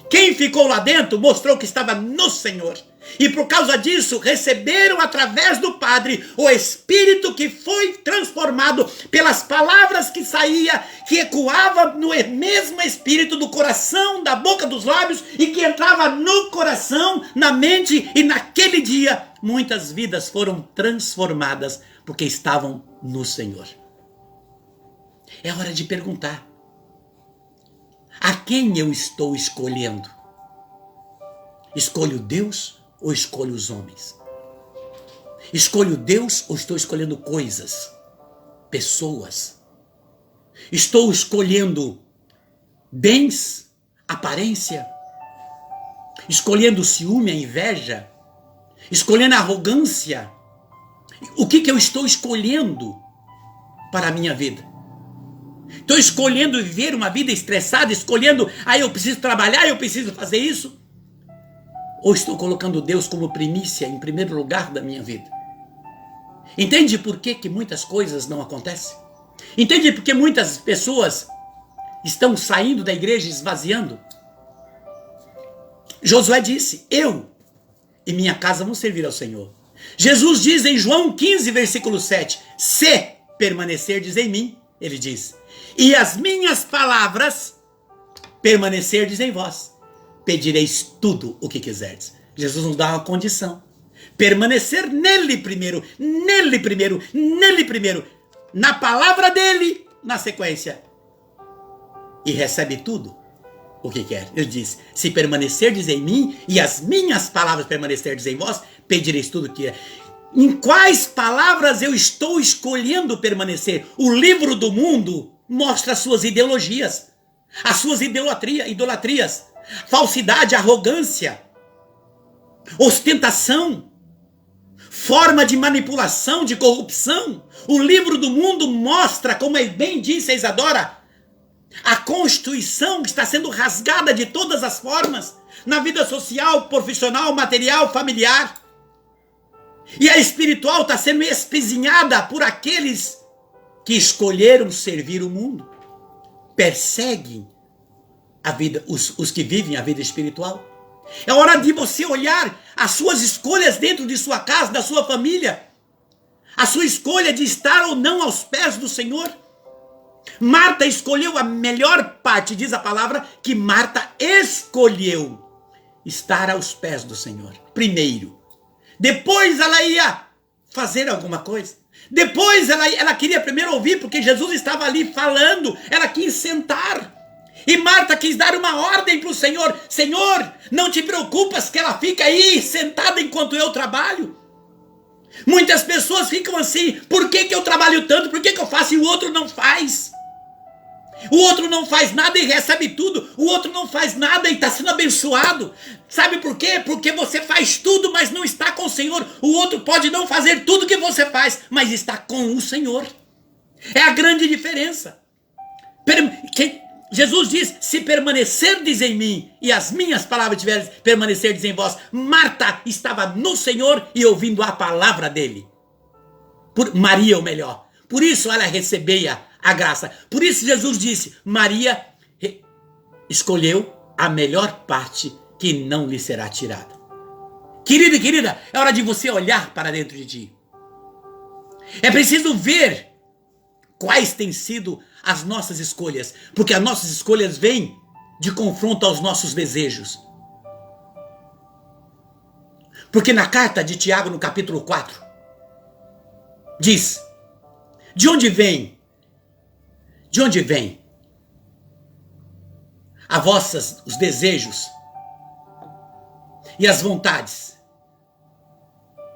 Quem ficou lá dentro mostrou que estava no Senhor. E por causa disso, receberam através do Padre o Espírito que foi transformado pelas palavras que saía, que ecoava no mesmo Espírito do coração, da boca, dos lábios, e que entrava no coração, na mente, e naquele dia, muitas vidas foram transformadas, porque estavam no Senhor. É hora de perguntar: a quem eu estou escolhendo? Escolho Deus ou escolho os homens? Escolho Deus ou estou escolhendo coisas, pessoas? Estou escolhendo bens, aparência? Escolhendo o ciúme, a inveja? Escolhendo a arrogância? O que eu estou escolhendo para a minha vida? Estou escolhendo viver uma vida estressada, escolhendo, eu preciso trabalhar, eu preciso fazer isso? Ou estou colocando Deus como primícia em primeiro lugar da minha vida? Entende por que muitas coisas não acontecem? Entende por que muitas pessoas estão saindo da igreja, esvaziando? Josué disse, eu e minha casa vamos servir ao Senhor. Jesus diz em João 15, versículo 7, se permanecerdes em mim, ele diz, e as minhas palavras permanecerdes em vós, pedireis tudo o que quiserdes. Jesus nos dá uma condição. Permanecer nele primeiro, nele primeiro, nele primeiro, na palavra dele, na sequência. E recebe tudo o que quer. Ele diz, se permanecerdes em mim e as minhas palavras permanecerdes em vós, pedireis tudo o que é. Em quais palavras eu estou escolhendo permanecer? O livro do mundo mostra as suas ideologias, as suas idolatrias, falsidade, arrogância, ostentação, forma de manipulação, de corrupção. O livro do mundo mostra, como bem disse a Isadora, a Constituição está sendo rasgada de todas as formas, na vida social, profissional, material, familiar. E a espiritual está sendo espezinhada por aqueles que escolheram servir o mundo. Perseguem a vida, os que vivem a vida espiritual. É hora de você olhar as suas escolhas dentro de sua casa, da sua família. A sua escolha de estar ou não aos pés do Senhor. Marta escolheu a melhor parte, diz a palavra, que Marta escolheu estar aos pés do Senhor. Primeiro. Depois ela ia fazer alguma coisa. Depois ela queria primeiro ouvir, porque Jesus estava ali falando. Ela quis sentar. E Marta quis dar uma ordem para o Senhor. Senhor, não te preocupas que ela fica aí sentada enquanto eu trabalho? Muitas pessoas ficam assim. Por que eu trabalho tanto? Por que eu faço e o outro não faz? O outro não faz nada e recebe tudo. O outro não faz nada e está sendo abençoado. Sabe por quê? Porque você faz tudo, mas não está com o Senhor. O outro pode não fazer tudo que você faz, mas está com o Senhor. É a grande diferença. Jesus diz, se permanecerdes em mim e as minhas palavras tiverem permanecerdes em vós. Marta estava no Senhor e ouvindo a palavra dele. Maria, o melhor. Por isso ela recebia a graça. Por isso Jesus disse, Maria escolheu a melhor parte que não lhe será tirada. Querido e querida, é hora de você olhar para dentro de ti. É preciso ver quais têm sido as nossas escolhas, porque as nossas escolhas vêm de confronto aos nossos desejos. Porque na carta de Tiago, no capítulo 4, diz, de onde vem os desejos e as vontades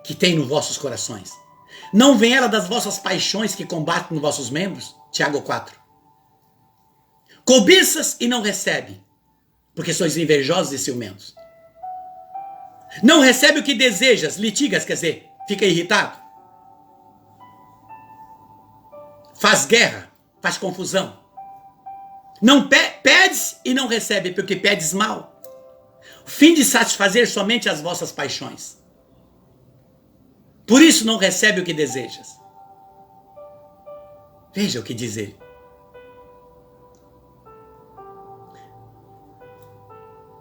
que tem nos vossos corações? Não vem ela das vossas paixões que combatem nos vossos membros? Tiago 4. Cobiças e não recebe, porque sois invejosos e ciumentos. Não recebe o que desejas, litigas, quer dizer, fica irritado. Faz guerra, faz confusão. Não pedes e não recebe, porque pedes mal. Fim de satisfazer somente as vossas paixões. Por isso não recebe o que desejas. Veja o que diz ele.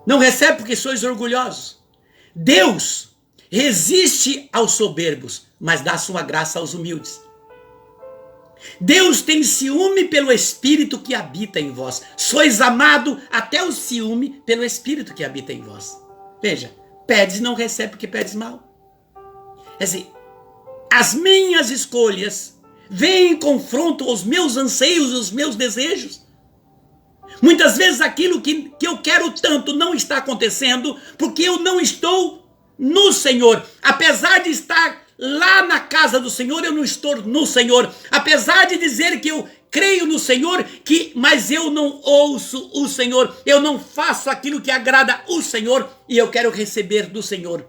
Não recebe porque sois orgulhosos. Deus resiste aos soberbos, mas dá sua graça aos humildes. Deus tem ciúme pelo Espírito que habita em vós. Sois amado até o ciúme pelo Espírito que habita em vós. Veja, pedes e não recebe porque pedes mal. Quer dizer, as minhas escolhas vêm em confronto aos meus anseios e os meus desejos. Muitas vezes aquilo que eu quero tanto não está acontecendo porque eu não estou no Senhor. Apesar de estar lá na casa do Senhor, eu não estou no Senhor. Apesar de dizer que eu creio no Senhor, mas eu não ouço o Senhor. Eu não faço aquilo que agrada o Senhor e eu quero receber do Senhor.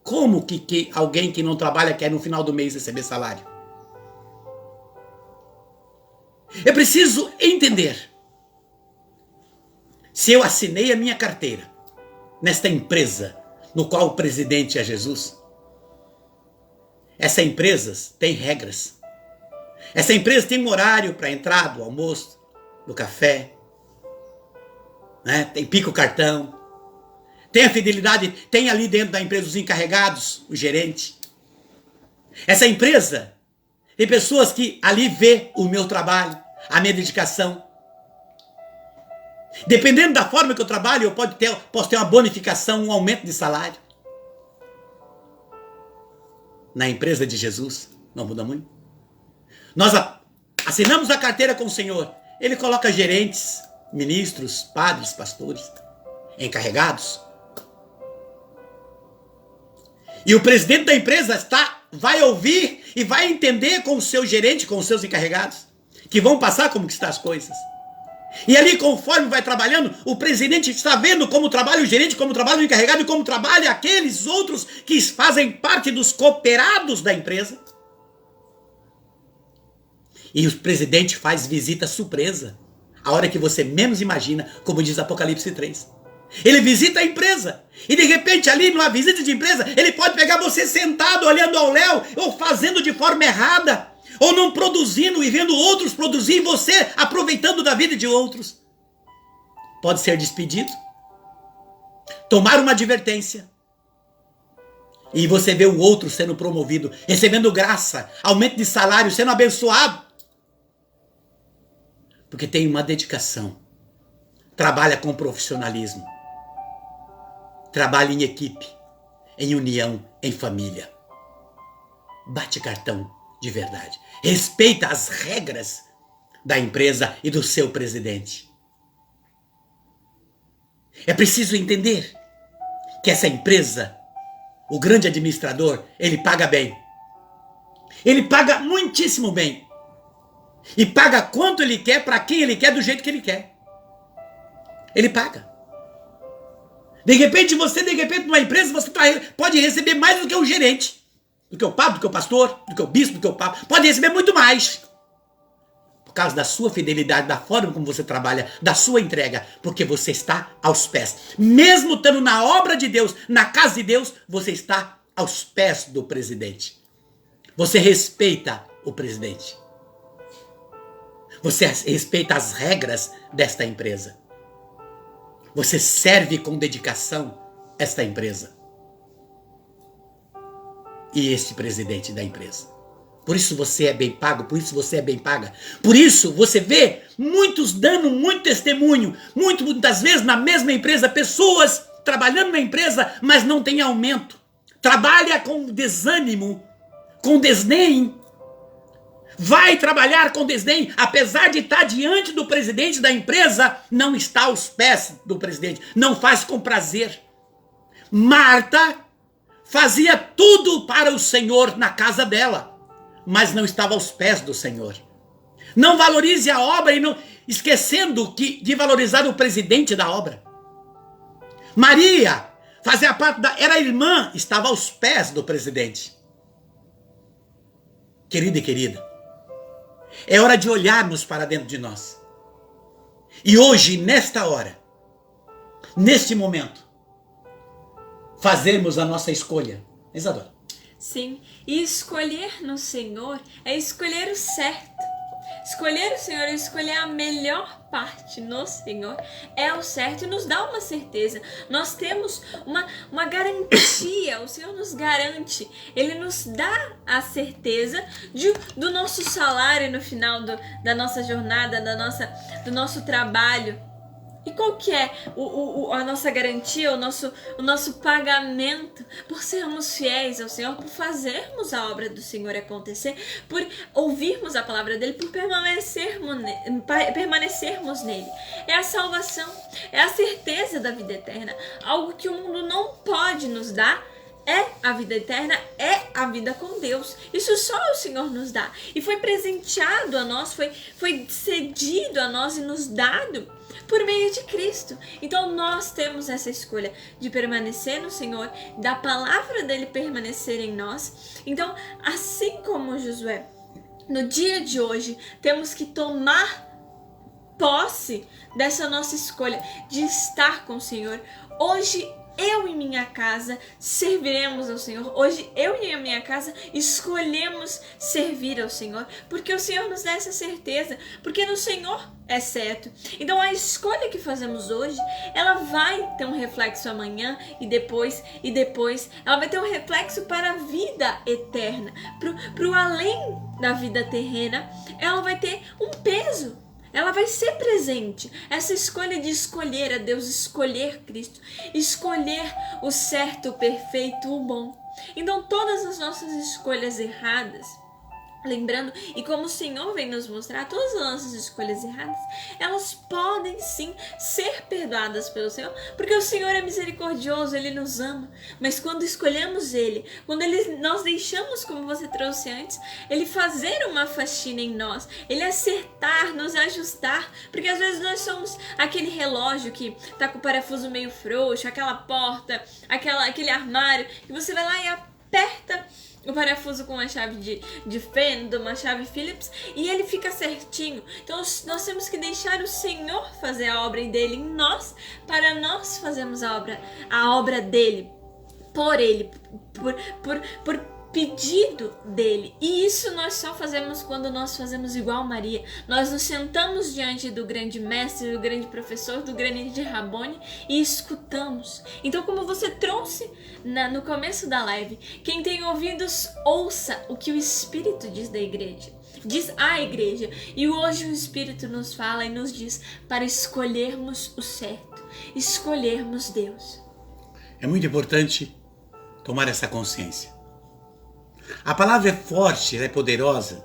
Como que alguém que não trabalha quer no final do mês receber salário? Eu preciso entender se eu assinei a minha carteira nesta empresa no qual o presidente é Jesus. Essa empresa tem regras. Essa empresa tem um horário para entrar do almoço, do café, né? Tem pico cartão, tem a fidelidade, tem ali dentro da empresa os encarregados, o gerente. Essa empresa tem pessoas que ali vê o meu trabalho, a minha dedicação. Dependendo da forma que eu trabalho, eu posso ter uma bonificação, um aumento de salário. Na empresa de Jesus, não muda muito. Nós assinamos a carteira com o Senhor. Ele coloca gerentes, ministros, padres, pastores, encarregados. E o presidente da empresa vai ouvir e vai entender com o seu gerente, com os seus encarregados, que vão passar como que estão as coisas. E ali, conforme vai trabalhando, o presidente está vendo como trabalha o gerente, como trabalha o encarregado e como trabalha aqueles outros que fazem parte dos cooperados da empresa. E o presidente faz visita surpresa, a hora que você menos imagina, como diz Apocalipse 3. Ele visita a empresa e de repente ali numa visita de empresa, ele pode pegar você sentado olhando ao léu ou fazendo de forma errada. Ou não produzindo e vendo outros produzir e você aproveitando da vida de outros. Pode ser despedido. Tomar uma advertência. E você vê o outro sendo promovido, recebendo graça, aumento de salário, sendo abençoado. Porque tem uma dedicação. Trabalha com profissionalismo. Trabalha em equipe, em união, em família. Bate cartão de verdade. Respeita as regras da empresa e do seu presidente. É preciso entender que essa empresa, o grande administrador, ele paga bem. Ele paga muitíssimo bem. E paga quanto ele quer, para quem ele quer, do jeito que ele quer. Ele paga. De repente, numa empresa, você pode receber mais do que o gerente. Do que o padre, do que o pastor, do que o bispo, do que o papa. Pode receber muito mais. Por causa da sua fidelidade, da forma como você trabalha, da sua entrega. Porque você está aos pés. Mesmo estando na obra de Deus, na casa de Deus, você está aos pés do presidente. Você respeita o presidente. Você respeita as regras desta empresa. Você serve com dedicação esta empresa. E este presidente da empresa. Por isso você é bem pago, por isso você é bem paga. Por isso você vê muitos dando muito testemunho, muitas vezes na mesma empresa, pessoas trabalhando na empresa, mas não tem aumento. Trabalha com desânimo, com desdém. Vai trabalhar com desdém, apesar de estar diante do presidente da empresa, não está aos pés do presidente, não faz com prazer. Marta fazia tudo para o Senhor na casa dela, mas não estava aos pés do Senhor. Não valorize a obra e não esquecendo de valorizar o presidente da obra. Maria fazia parte era irmã, estava aos pés do presidente. Querido e querida, é hora de olharmos para dentro de nós. E hoje, nesta hora, neste momento, fazermos a nossa escolha. Isadora. Sim, e escolher no Senhor é escolher o certo. Escolher o Senhor, escolher a melhor parte no Senhor é o certo e nos dá uma certeza. Nós temos uma garantia, o Senhor nos garante, Ele nos dá a certeza do nosso salário no final da nossa jornada, do nosso trabalho. E qual que é a nossa garantia, o nosso pagamento por sermos fiéis ao Senhor, por fazermos a obra do Senhor acontecer, por ouvirmos a palavra dEle, por permanecermos nele? É a salvação, é a certeza da vida eterna, algo que o mundo não pode nos dar. É a vida eterna, é a vida com Deus. Isso só o Senhor nos dá. E foi presenteado a nós, foi cedido a nós e nos dado por meio de Cristo. Então nós temos essa escolha de permanecer no Senhor, da palavra dele permanecer em nós. Então, assim como Josué no dia de hoje, temos que tomar posse dessa nossa escolha de estar com o Senhor. Hoje eu e minha casa serviremos ao Senhor. Hoje eu e a minha casa escolhemos servir ao Senhor, porque o Senhor nos dá essa certeza, porque no Senhor é certo. Então a escolha que fazemos hoje, ela vai ter um reflexo amanhã e depois, ela vai ter um reflexo para a vida eterna, para o além da vida terrena. Ela vai ter um peso. Ela vai ser presente. Essa escolha de escolher a Deus, escolher Cristo, escolher o certo, o perfeito, o bom. Então todas as nossas escolhas erradas, lembrando, e como o Senhor vem nos mostrar, todas as nossas escolhas erradas, elas podem sim ser perdoadas pelo Senhor, porque o Senhor é misericordioso, Ele nos ama. Mas quando escolhemos Ele, quando nós deixamos, como você trouxe antes, Ele fazer uma faxina em nós, Ele acertar, nos ajustar, porque às vezes nós somos aquele relógio que tá com o parafuso meio frouxo, aquela porta, aquele armário, e você vai lá e aperta o parafuso com uma chave de fenda, uma chave Phillips, e ele fica certinho. Então nós temos que deixar o Senhor fazer a obra dele em nós, para nós fazermos a obra dele, por ele, por pedido dele. E isso nós só fazemos quando nós fazemos igual Maria. Nós nos sentamos diante do grande mestre, do grande professor, do grande Rabboni e escutamos. Então, como você trouxe no começo da live, quem tem ouvidos, ouça o que o Espírito diz da igreja. Diz a igreja. E hoje o Espírito nos fala e nos diz para escolhermos o certo, escolhermos Deus. É muito importante tomar essa consciência. A palavra é forte, ela é poderosa.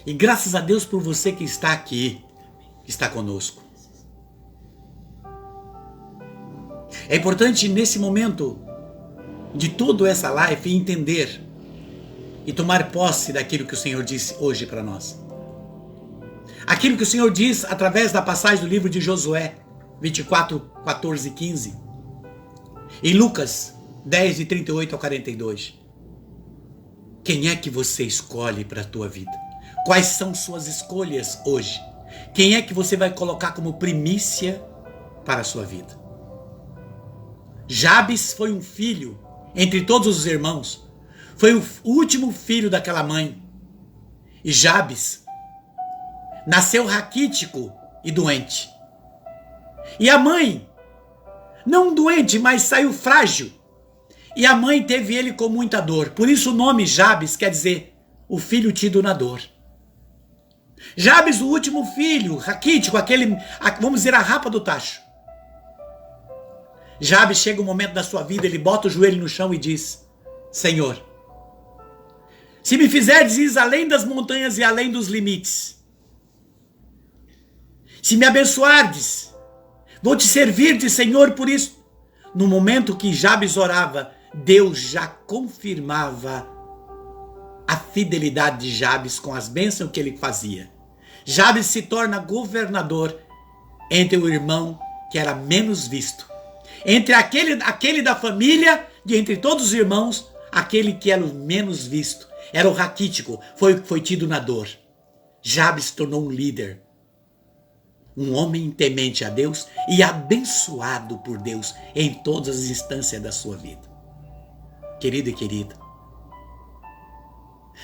E graças a Deus por você que está aqui, que está conosco. É importante nesse momento de toda essa live entender e tomar posse daquilo que o Senhor disse hoje para nós. Aquilo que o Senhor diz através da passagem do livro de Josué 24, 14 e 15. Em Lucas 10, de 38 a 42. Quem é que você escolhe para a tua vida? Quais são suas escolhas hoje? Quem é que você vai colocar como primícia para a sua vida? Jabes foi um filho entre todos os irmãos. Foi o último filho daquela mãe. E Jabes nasceu raquítico e doente. E a mãe, não doente, mas saiu frágil. E a mãe teve ele com muita dor. Por isso o nome Jabes quer dizer o filho tido na dor. Jabes, o último filho, raquítico, vamos dizer, a rapa do tacho. Jabes chega um momento da sua vida, ele bota o joelho no chão e diz: Senhor, se me fizerdes ir além das montanhas e além dos limites, se me abençoardes, vou te servir, Senhor, por isso. No momento que Jabes orava, Deus já confirmava a fidelidade de Jabes com as bênçãos que ele fazia. Jabes se torna governador entre o irmão que era menos visto. Entre aquele da família, de entre todos os irmãos, aquele que era o menos visto. Era o raquítico, foi tido na dor. Jabes se tornou um líder. Um homem temente a Deus e abençoado por Deus em todas as instâncias da sua vida. Querido e querida,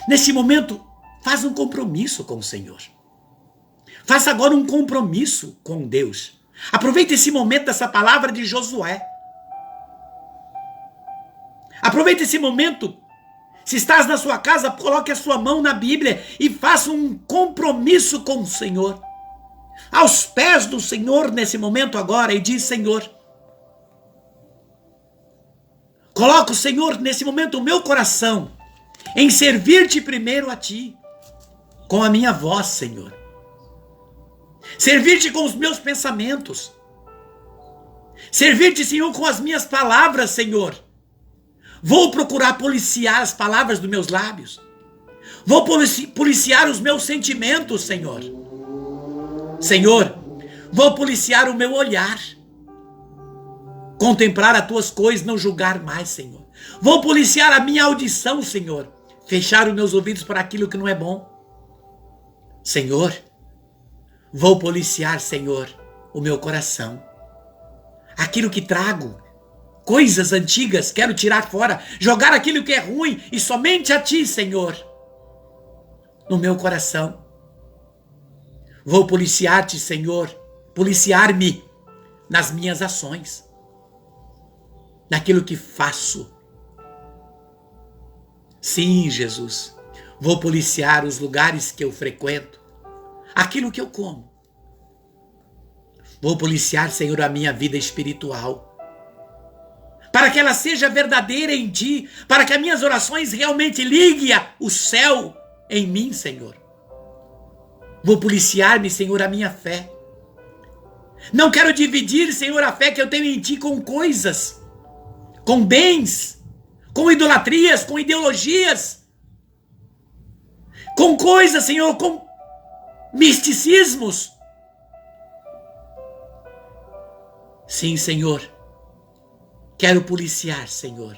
nesse momento, faz um compromisso com o Senhor. Faça agora um compromisso com Deus. Aproveite esse momento dessa palavra de Josué. Aproveite esse momento. Se estás na sua casa, coloque a sua mão na Bíblia e faça um compromisso com o Senhor. Aos pés do Senhor nesse momento agora e diz: Senhor, coloco, Senhor, nesse momento o meu coração em servir-te primeiro a ti, com a minha voz, Senhor. Servir-te com os meus pensamentos. Servir-te, Senhor, com as minhas palavras, Senhor. Vou procurar policiar as palavras dos meus lábios. Vou policiar os meus sentimentos, Senhor. Senhor, vou policiar o meu olhar. Contemplar as tuas coisas, não julgar mais, Senhor. Vou policiar a minha audição, Senhor. Fechar os meus ouvidos para aquilo que não é bom. Senhor, vou policiar, Senhor, o meu coração. Aquilo que trago, coisas antigas, quero tirar fora, jogar aquilo que é ruim e somente a Ti, Senhor, no meu coração. Vou policiar-te, Senhor, policiar-me nas minhas ações, naquilo que faço. Sim, Jesus, vou policiar os lugares que eu frequento, aquilo que eu como. Vou policiar, Senhor, a minha vida espiritual, para que ela seja verdadeira em Ti, para que as minhas orações realmente liguem o céu em mim, Senhor. Vou policiar-me, Senhor, a minha fé. Não quero dividir, Senhor, a fé que eu tenho em Ti com coisas, com bens, com idolatrias, com ideologias, com coisas, Senhor, com misticismos. Sim, Senhor, quero policiar, Senhor,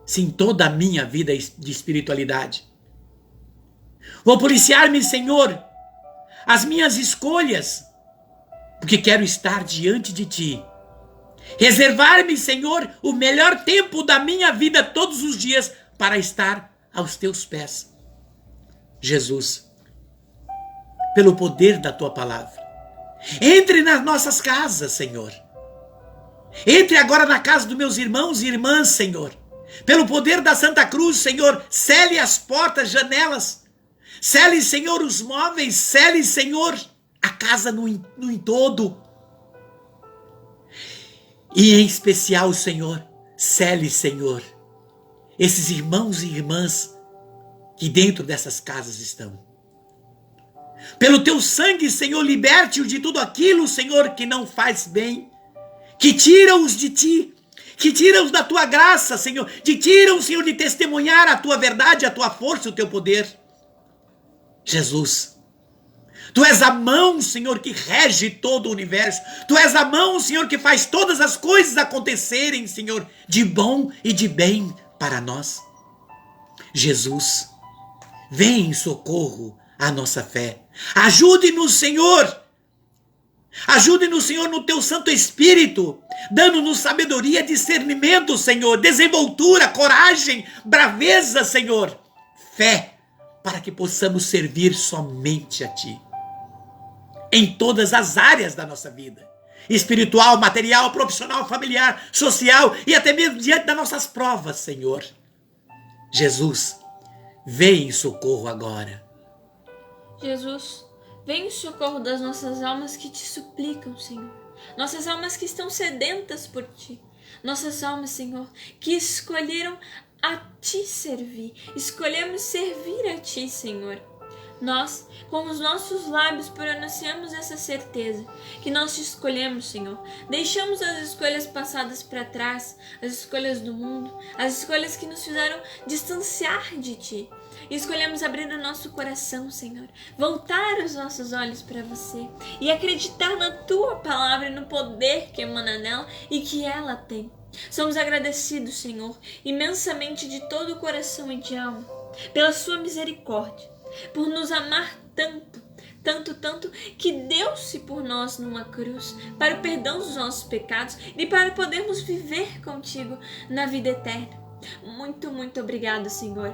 sim, toda a minha vida de espiritualidade. Vou policiar-me, Senhor, as minhas escolhas, porque quero estar diante de Ti. Reservar-me, Senhor, o melhor tempo da minha vida todos os dias para estar aos Teus pés. Jesus, pelo poder da Tua palavra, entre nas nossas casas, Senhor. Entre agora na casa dos meus irmãos e irmãs, Senhor. Pelo poder da Santa Cruz, Senhor, cele as portas, janelas. Cele, Senhor, os móveis. Cele, Senhor, a casa no todo. E em especial, Senhor, cele, Senhor, esses irmãos e irmãs que dentro dessas casas estão. Pelo Teu sangue, Senhor, liberte-os de tudo aquilo, Senhor, que não faz bem, que tira-os de Ti, que tira-os da Tua graça, Senhor, que tira-os, Senhor, de testemunhar a Tua verdade, a Tua força, o Teu poder. Jesus, Tu és a mão, Senhor, que rege todo o universo. Tu és a mão, Senhor, que faz todas as coisas acontecerem, Senhor, de bom e de bem para nós. Jesus, vem em socorro à nossa fé. Ajude-nos, Senhor. Ajude-nos, Senhor, no Teu Santo Espírito, dando-nos sabedoria, discernimento, Senhor, desenvoltura, coragem, braveza, Senhor, fé, para que possamos servir somente a Ti. Em todas as áreas da nossa vida, espiritual, material, profissional, familiar, social e até mesmo diante das nossas provas, Senhor. Jesus, vem em socorro agora. Jesus, vem em socorro das nossas almas que Te suplicam, Senhor. Nossas almas que estão sedentas por Ti. Nossas almas, Senhor, que escolheram a Ti servir. Escolhemos servir a Ti, Senhor. Nós, com os nossos lábios, pronunciamos essa certeza, que nós Te escolhemos, Senhor. Deixamos as escolhas passadas para trás, as escolhas do mundo, as escolhas que nos fizeram distanciar de Ti. E escolhemos abrir o nosso coração, Senhor, voltar os nossos olhos para Você e acreditar na Tua palavra e no poder que emana nela e que ela tem. Somos agradecidos, Senhor, imensamente de todo o coração e de alma, pela Sua misericórdia, por nos amar tanto, tanto, que deu-se por nós numa cruz, para o perdão dos nossos pecados e para podermos viver contigo na vida eterna. Muito, muito obrigado, Senhor.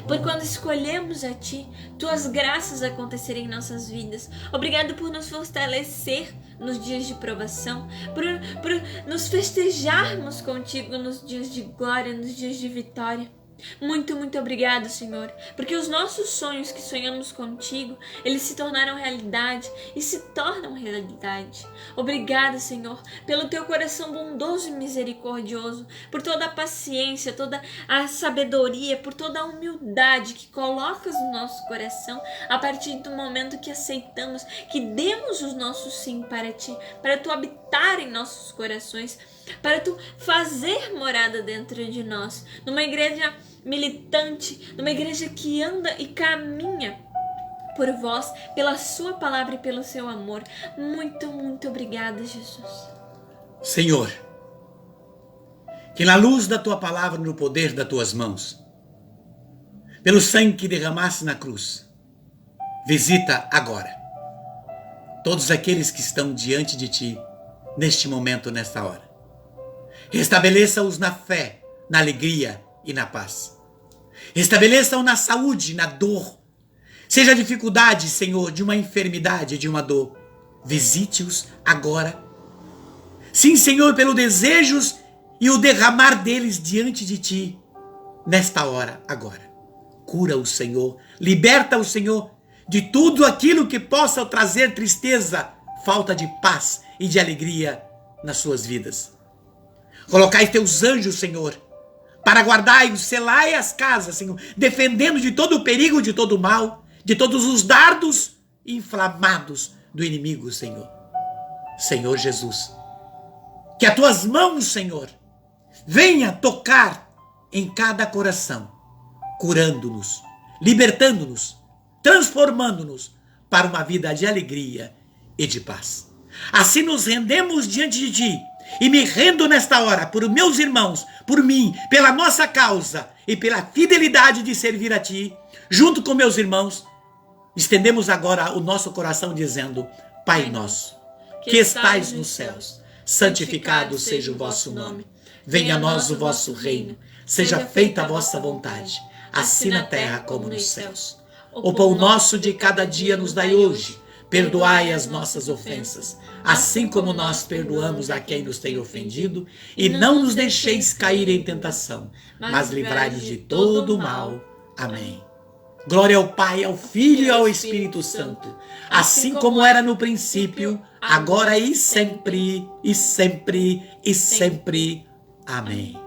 Por quando escolhemos a Ti, Tuas graças acontecerem em nossas vidas. Obrigado por nos fortalecer nos dias de provação, por nos festejarmos contigo nos dias de glória, nos dias de vitória. Muito, muito obrigado, Senhor, porque os nossos sonhos que sonhamos contigo, eles se tornaram realidade e se tornam realidade. Obrigada, Senhor, pelo Teu coração bondoso e misericordioso, por toda a paciência, toda a sabedoria, por toda a humildade que colocas no nosso coração a partir do momento que aceitamos, que demos os nossos sim para Ti, para Tu habitar em nossos corações, para Tu fazer morada dentro de nós, numa igreja militante, numa igreja que anda e caminha por Vós, pela Sua palavra e pelo Seu amor. Muito, muito obrigada, Jesus. Senhor, que na luz da Tua palavra, no poder das Tuas mãos, pelo sangue que derramaste na cruz, Visita agora todos aqueles que estão diante de ti neste momento, nesta hora. Restabeleça-os na fé, na alegria e na paz. Restabeleça-os na saúde, na dor. Seja a dificuldade, Senhor, de uma enfermidade, de uma dor. Visite-os agora. Sim, Senhor, pelos desejos e o derramar deles diante de ti, nesta hora, agora. Cura o Senhor, liberta o Senhor de tudo aquilo que possa trazer tristeza, falta de paz e de alegria nas suas vidas. Colocai teus anjos, Senhor, para guardar e selar as casas, Senhor, defendendo de todo o perigo, de todo o mal, de todos os dardos inflamados do inimigo, Senhor. Senhor Jesus, que as tuas mãos, Senhor, venha tocar em cada coração, curando-nos, libertando-nos, transformando-nos para uma vida de alegria e de paz. Assim nos rendemos diante de ti e me rendo nesta hora por meus irmãos, por mim, pela nossa causa e pela fidelidade de servir a ti, junto com meus irmãos. Estendemos agora o nosso coração dizendo: Pai nosso, que estais nos céus, santificado seja o vosso nome. Venha a nós o vosso reino. Seja feita a vossa vontade, assim na terra como nos céus. O pão nosso de cada dia nos dai hoje. Perdoai as nossas ofensas, assim como nós perdoamos a quem nos tem ofendido. E não nos deixeis cair em tentação, mas livrai-nos de todo o mal. Amém. Glória ao Pai, ao Filho e ao Espírito Santo, assim como era no princípio, agora e sempre, e sempre, e sempre. Amém.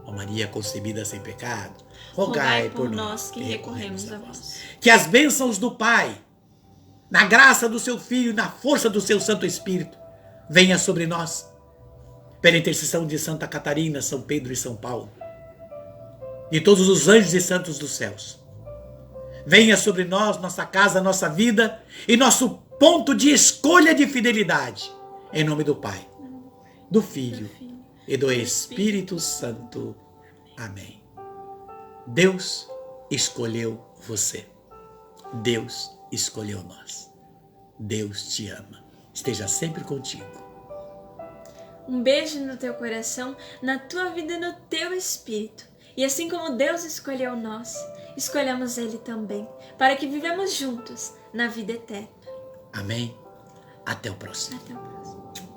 Ó Maria concebida sem pecado, rogai por nós que recorremos a vós. Que as bênçãos do Pai, na graça do seu Filho, na força do seu Santo Espírito, venha sobre nós, pela intercessão de Santa Catarina, São Pedro e São Paulo, de todos os anjos e santos dos céus. Venha sobre nós, nossa casa, nossa vida e nosso ponto de escolha de fidelidade. Em nome do Pai, do Filho e do Espírito Santo. Amém. Deus escolheu você. Deus escolheu nós. Deus te ama. Esteja sempre contigo. Um beijo no teu coração, na tua vida e no teu espírito. E assim como Deus escolheu nós, escolhamos Ele também, para que vivamos juntos na vida eterna. Amém. Até o próximo. Até o próximo.